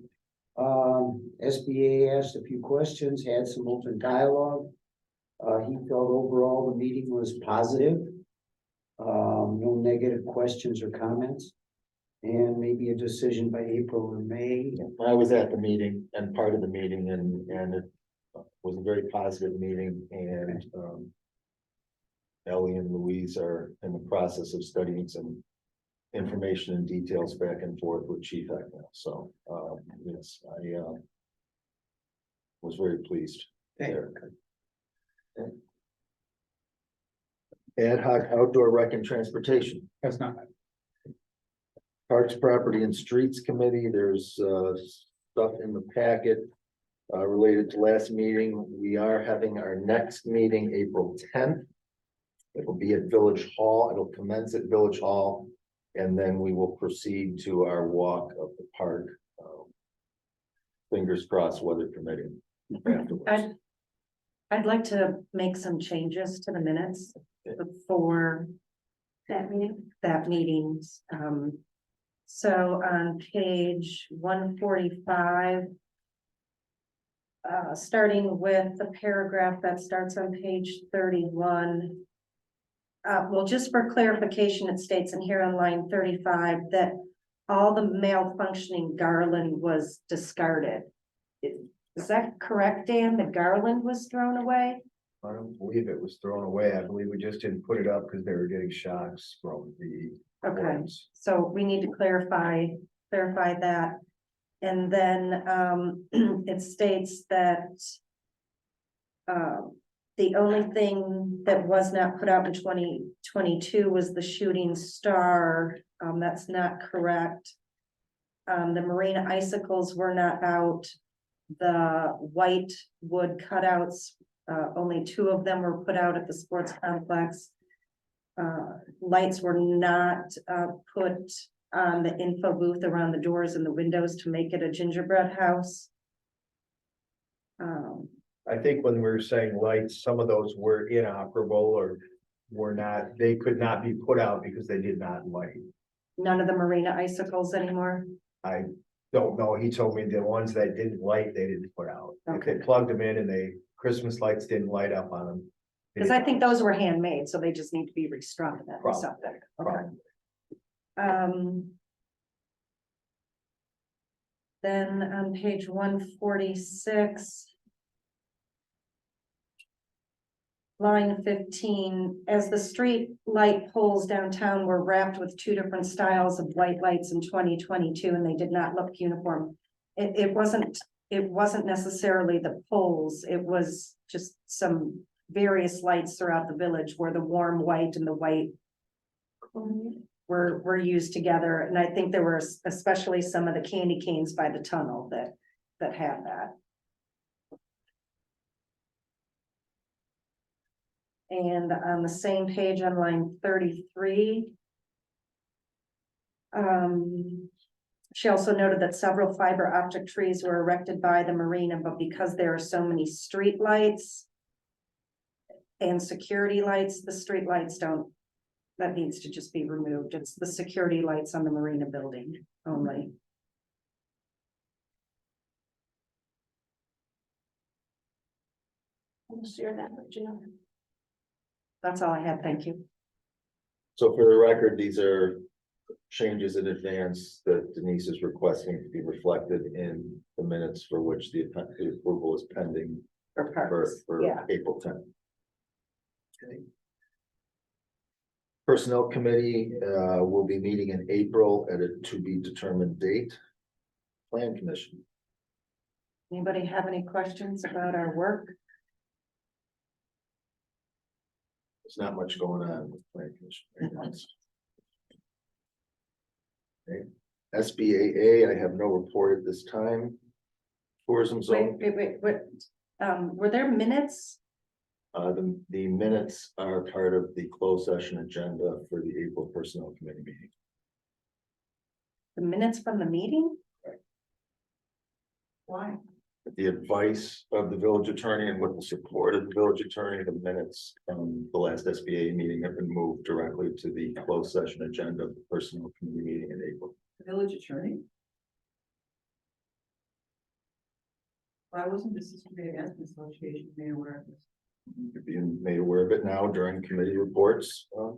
SBA asked a few questions, had some open dialogue. He felt overall the meeting was positive. No negative questions or comments. And maybe a decision by April or May. I was at the meeting and part of the meeting and it was a very positive meeting and Ellie and Louise are in the process of studying some information and details back and forth with Chief Ecknell. So yes, I was very pleased there. Ad hoc outdoor rec and transportation. That's not. Parks, Property and Streets Committee, there's stuff in the packet related to last meeting. We are having our next meeting April 10th. It will be at Village Hall. It'll commence at Village Hall. And then we will proceed to our walk of the park. Fingers crossed, weather permitting. Afterwards. I'd like to make some changes to the minutes before That meeting. that meetings. So on page 145. Starting with the paragraph that starts on page 31. Well, just for clarification, it states in here on line 35 that all the malfunctioning garland was discarded. Is that correct, Dan? The garland was thrown away? I don't believe it was thrown away. I believe we just didn't put it up because they were getting shocks from the. Okay, horns. so we need to clarify that. And then it states that the only thing that was not put out in 2022 was the shooting star. That's not correct. The marina icicles were not out. The white wood cutouts, only 2 of them were put out at the sports complex. Lights were not put on the info booth around the doors and the windows to make it a gingerbread house. I think when we were saying lights, some of those were inoperable or were not, they could not be put out because they did not light. None of the marina icicles anymore. I don't know. He told me the ones that didn't light, they didn't put out. If they plugged them in and Christmas lights didn't light up on them. Because I think those were handmade, so they just need to be restrung then or Probably, something. probably. Then on page 146. Line 15, as the street light poles downtown were wrapped with 2 different styles of white lights in 2022, and they did not look uniform. It wasn't necessarily the poles, it was just some various lights throughout the village where the warm white and the white were used together. And I think there were especially some of the candy canes by the tunnel that had that. And on the same page on line 33. She also noted that several fiber optic trees were erected by the marina, but because there are so many street lights and security lights, the street lights don't, that needs to just be removed. It's the security lights on the marina building only. I'll share that with you. That's all I had. Thank you. So for the record, these are changes in advance that Denise is requesting to be reflected in the minutes for which the approval is pending For parks, for yeah. April 10th. Okay. Personnel Committee will be meeting in April at a to be determined date. Plan Commission. Anybody have any questions about our work? There's not much going on with Plan Commission right now. Okay. SBAA, I have no report at this time. Tourism zone, Wait. Were there minutes? the minutes are part of the closed session agenda for the April Personnel Committee meeting. The minutes from the meeting? Right. Why? With the advice of the village attorney and with the support of the village attorney, the minutes from the last SBA meeting have been moved directly to the closed session agenda of the Personnel Committee meeting in April. Village attorney? Why wasn't the Cincinnati Gas Association made aware of this? You're being made aware of it now during committee reports, and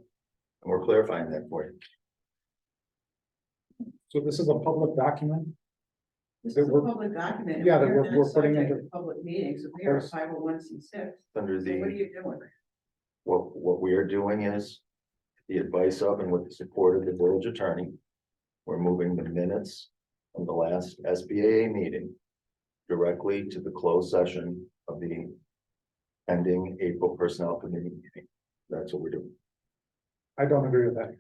we're clarifying that for you. So this is a public document? This That is a we're- public document. Yeah, that We're we're not putting subject into- to public meetings, if we are a Yes. 501c6. Under So what are the, you doing? what we are doing is the advice of and with the support of the village attorney. We're moving the minutes from the last SBAA meeting directly to the closed session of the pending April Personnel Committee meeting. That's what we're doing. I don't agree with that.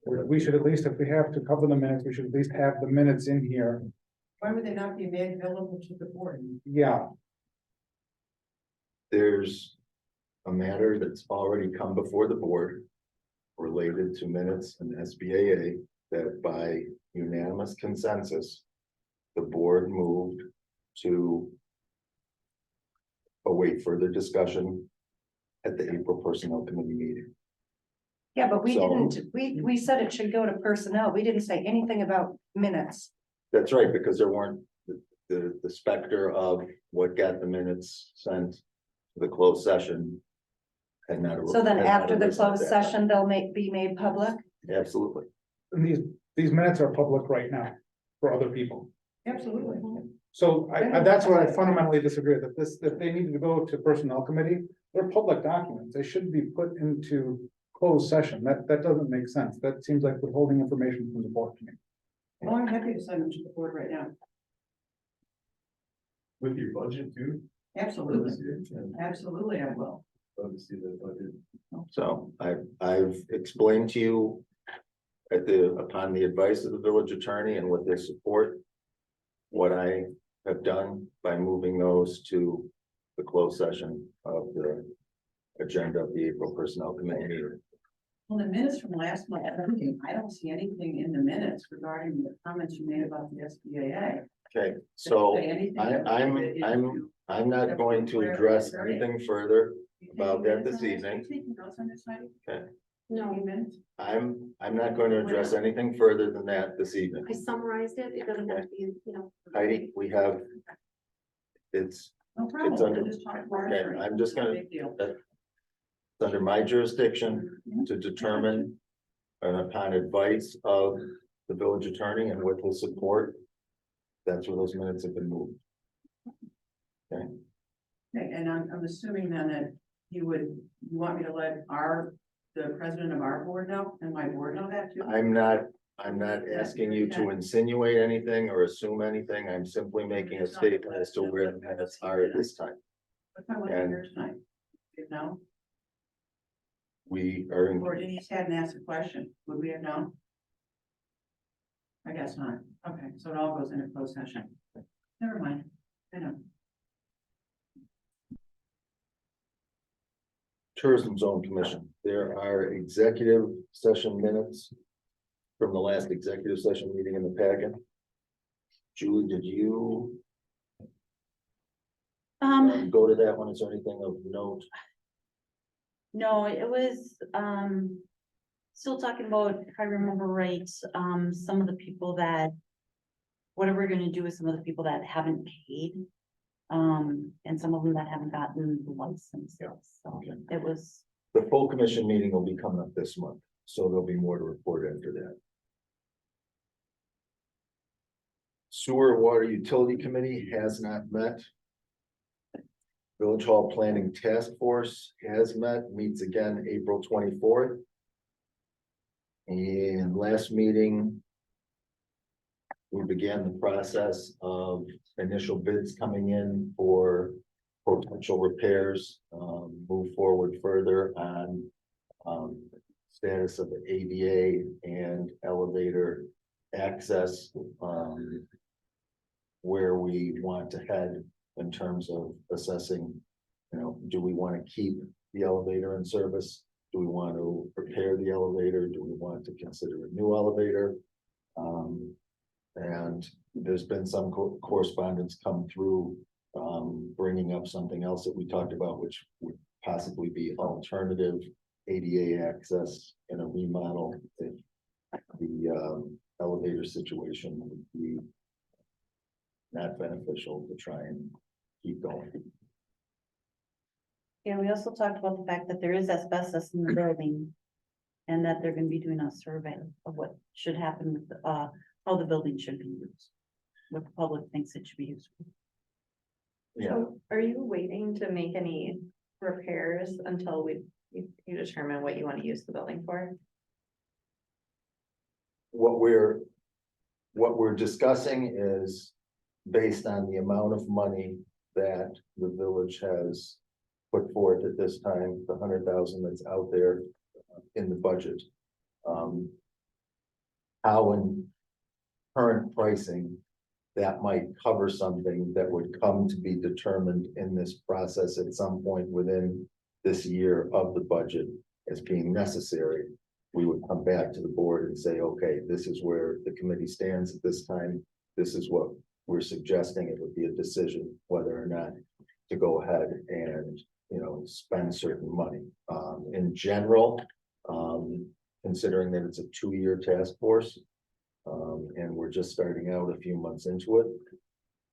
We should at least, if we have to cover the minutes, we should at least have the minutes in here. Why would they not be made available to the board? Yeah, There's a matter that's already come before the board related to minutes and SBAA that by unanimous consensus, the board moved to await further discussion at the April Personnel Committee meeting. Yeah, but we So- didn't, we said it should go to personnel. We didn't say anything about minutes. That's right, because there weren't the specter of what got the minutes sent to the closed session. And not. So then had not after the arisen at closed that time. session, they'll be made public? Absolutely. and these minutes are public right now for other people. Absolutely. So that's what I fundamentally disagree with. If they needed to go to personnel committee, they're public documents. They should be put into closed session. That doesn't make sense. That seems like withholding information from the board to me. Well, I'm happy to send them to the board right now. With your budget too? Absolutely. Absolutely, I will. Love to see the budget. So I've explained to you upon the advice of the village attorney and with their support, what I have done by moving those to the closed session of the agenda of the April Personnel Committee meeting. Well, the minutes from last month, I don't see anything in the minutes regarding the comments you made about the SBAA. Okay, so Does it say anything I'm not going to address anything further about that this evening. Taking notes on this, Heidi? Okay. No, Minutes? I'm not going to address anything further than that this evening. I summarized it. It doesn't have to be, Heidi, we have. It's No problem. It's under- We'll just talk more. okay, I'm just gonna- Big deal. under my jurisdiction to determine. And upon advice of the village attorney and with his support. That's where those minutes have been moved. Okay, Okay, and I'm assuming then that you want me to let the president of our board know and my board know that too? I'm not asking you to insinuate anything or assume anything. I'm simply making a statement as to where the minutes are at this time. What time was And- yours tonight? You know, We are, or Denise hadn't asked a question, would we have known? I guess not, okay, so it all goes into closed session. Never mind, I know. Tourism Zone Commission, there are executive session minutes from the last executive session meeting in the packet. Julie, did you go to that one? Is there anything of note? No, it was, still talking about, if I remember right, some of the people that. What are we gonna do with some of the people that haven't paid? And some of them that haven't gotten the license, so it was, The full commission meeting will be coming up this month, so there'll be more to report after that. Sewer Water Utility Committee has not met. Village Hall Planning Task Force has met, meets again April 24th. And last meeting, we began the process of initial bids coming in for potential repairs, move forward further on status of the ADA and elevator access, where we want to head in terms of assessing, do we want to keep the elevator in service? Do we want to repair the elevator? Do we want to consider a new elevator? And there's been some correspondence come through, bringing up something else that we talked about, which would possibly be alternative ADA access in a remodel if the elevator situation would be not beneficial to try and keep going. yeah, we also talked about the fact that there is asbestos in the building. And that they're gonna be doing a survey of what should happen with, how the building should be used. What the public thinks it should be used for. Yeah, So are you waiting to make any repairs until you determine what you want to use the building for? what we're discussing is based on the amount of money that the village has put forth at this time, the 100,000 that's out there in the budget. How in current pricing, that might cover something that would come to be determined in this process at some point within this year of the budget as being necessary. We would come back to the board and say, okay, this is where the committee stands at this time. This is what we're suggesting. It would be a decision whether or not to go ahead and, spend certain money. In general, considering that it's a 2-year task force, and we're just starting out a few months into it.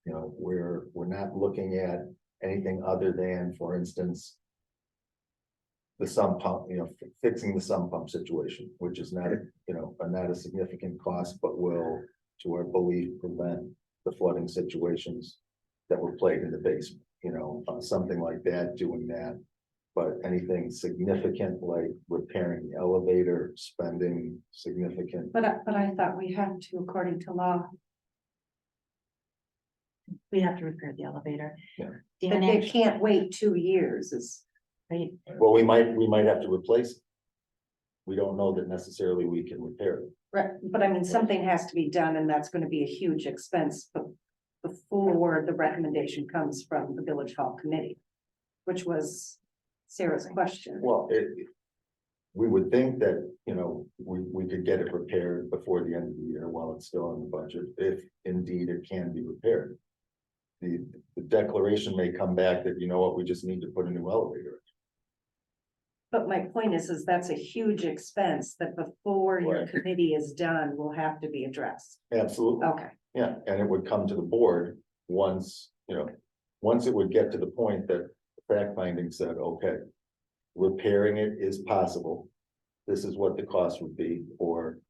We're not looking at anything other than, for instance, the sump pump, fixing the sump pump situation, which is not, not a significant cost, but will, to our belief, prevent the flooding situations that were plagued in the basement, something like that, doing that. But anything significant like repairing the elevator, spending significant. But I thought we had to, according to law, We have to repair the elevator. Yeah. that Dan, they actually, can't wait 2 years is. right, Well, we might have to replace it. We don't know that necessarily we can repair it. Right, but I mean, something has to be done and that's gonna be a huge expense, but before the recommendation comes from the village hall committee, which was Sarah's question. Well, we would think that, we could get it repaired before the end of the year while it's still in the budget, if indeed it can be repaired. The declaration may come back that, we just need to put a new elevator in. But my point is that's a huge expense that before your Right. committee is done, will have to be addressed. Absolutely. Okay, Yeah, and it would come to the board once, once it would get to the point that the fact finding said, okay, repairing it is possible. This is what the cost would be, or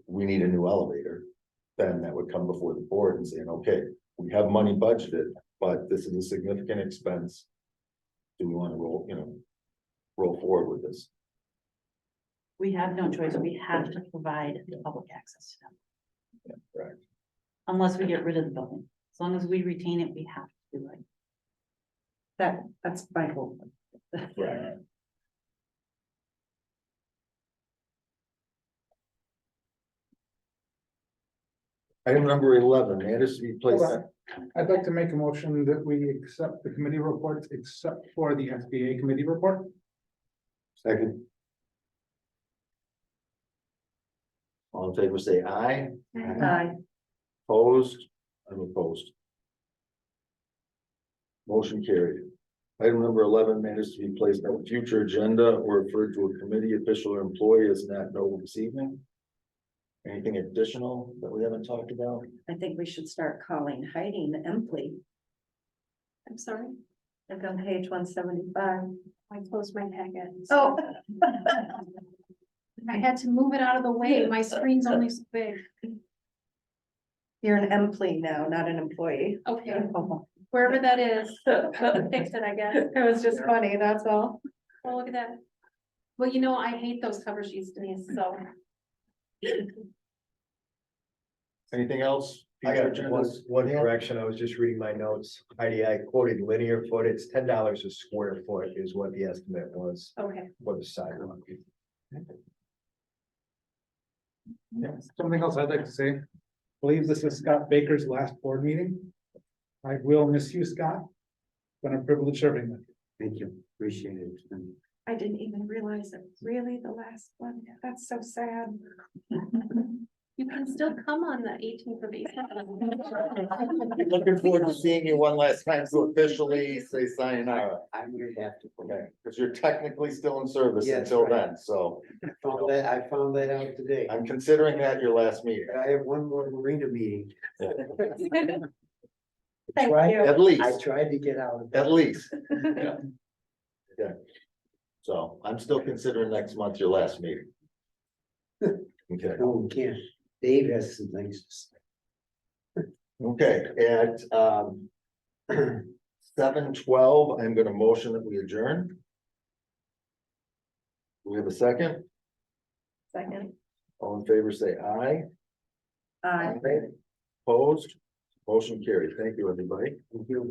we need a new elevator, then that would come before the board and saying, okay, we have money budgeted, but this is a significant expense. Do we want to roll forward with this? we have no choice. We have to provide public access to them. Yeah, right. Unless we get rid of the building. As long as we retain it, we have to do it. That's my hope. Right. Item number 11, matters to be placed. Hold I'd like to make a motion that we accept the committee reports except for the SBA committee report. Second. All in favor, say aye. Aye. Opposed? I'm opposed. Motion carried. Item number 11, matters to be placed on a future agenda or referred to a committee official or employee as not known this evening. Anything additional that we haven't talked about? I think we should start calling Heidi Empley. I'm sorry, Look on page 175. I closed my packet. Oh. I had to move it out of the way. My screen's only so big. You're an Empley now, not an employee. Okay, wherever that is, fix it, I guess. It was just funny, that's all. Oh, look at that. Well, you know, I hate those cover sheets, Denise, so. Anything else? I got Future one, agendas? one correction. I was just reading my notes. Heidi, I quoted linear foot. It's $10 a square foot is what the estimate was Okay. for the sidewalk. Yeah, something else I'd like to say. I believe this is Scott Baker's last board meeting. I will miss you, Scott. Been a privilege serving with you. Thank you, appreciate it. It's been- I didn't even realize it was really the last one. That's so sad. You can still come on the 18th of April. Looking forward to seeing you one last time to officially say sayonara. I'm gonna have to. Okay, because you're technically still in service Yes, until right. then, so I found that out today. I'm considering that your last meeting. I have one more marina meeting. Thank Tried- you. At least, I tried to get out of it. at least. Yeah. Okay. So I'm still considering next month your last meeting. Okay, No, we can't. Dave has some things to say. okay, at 7:12, I'm gonna motion that we adjourn. Do we have a second? Second. All in favor, say aye. Aye. Opposed? Motion carried. Thank you, everybody. Thank you.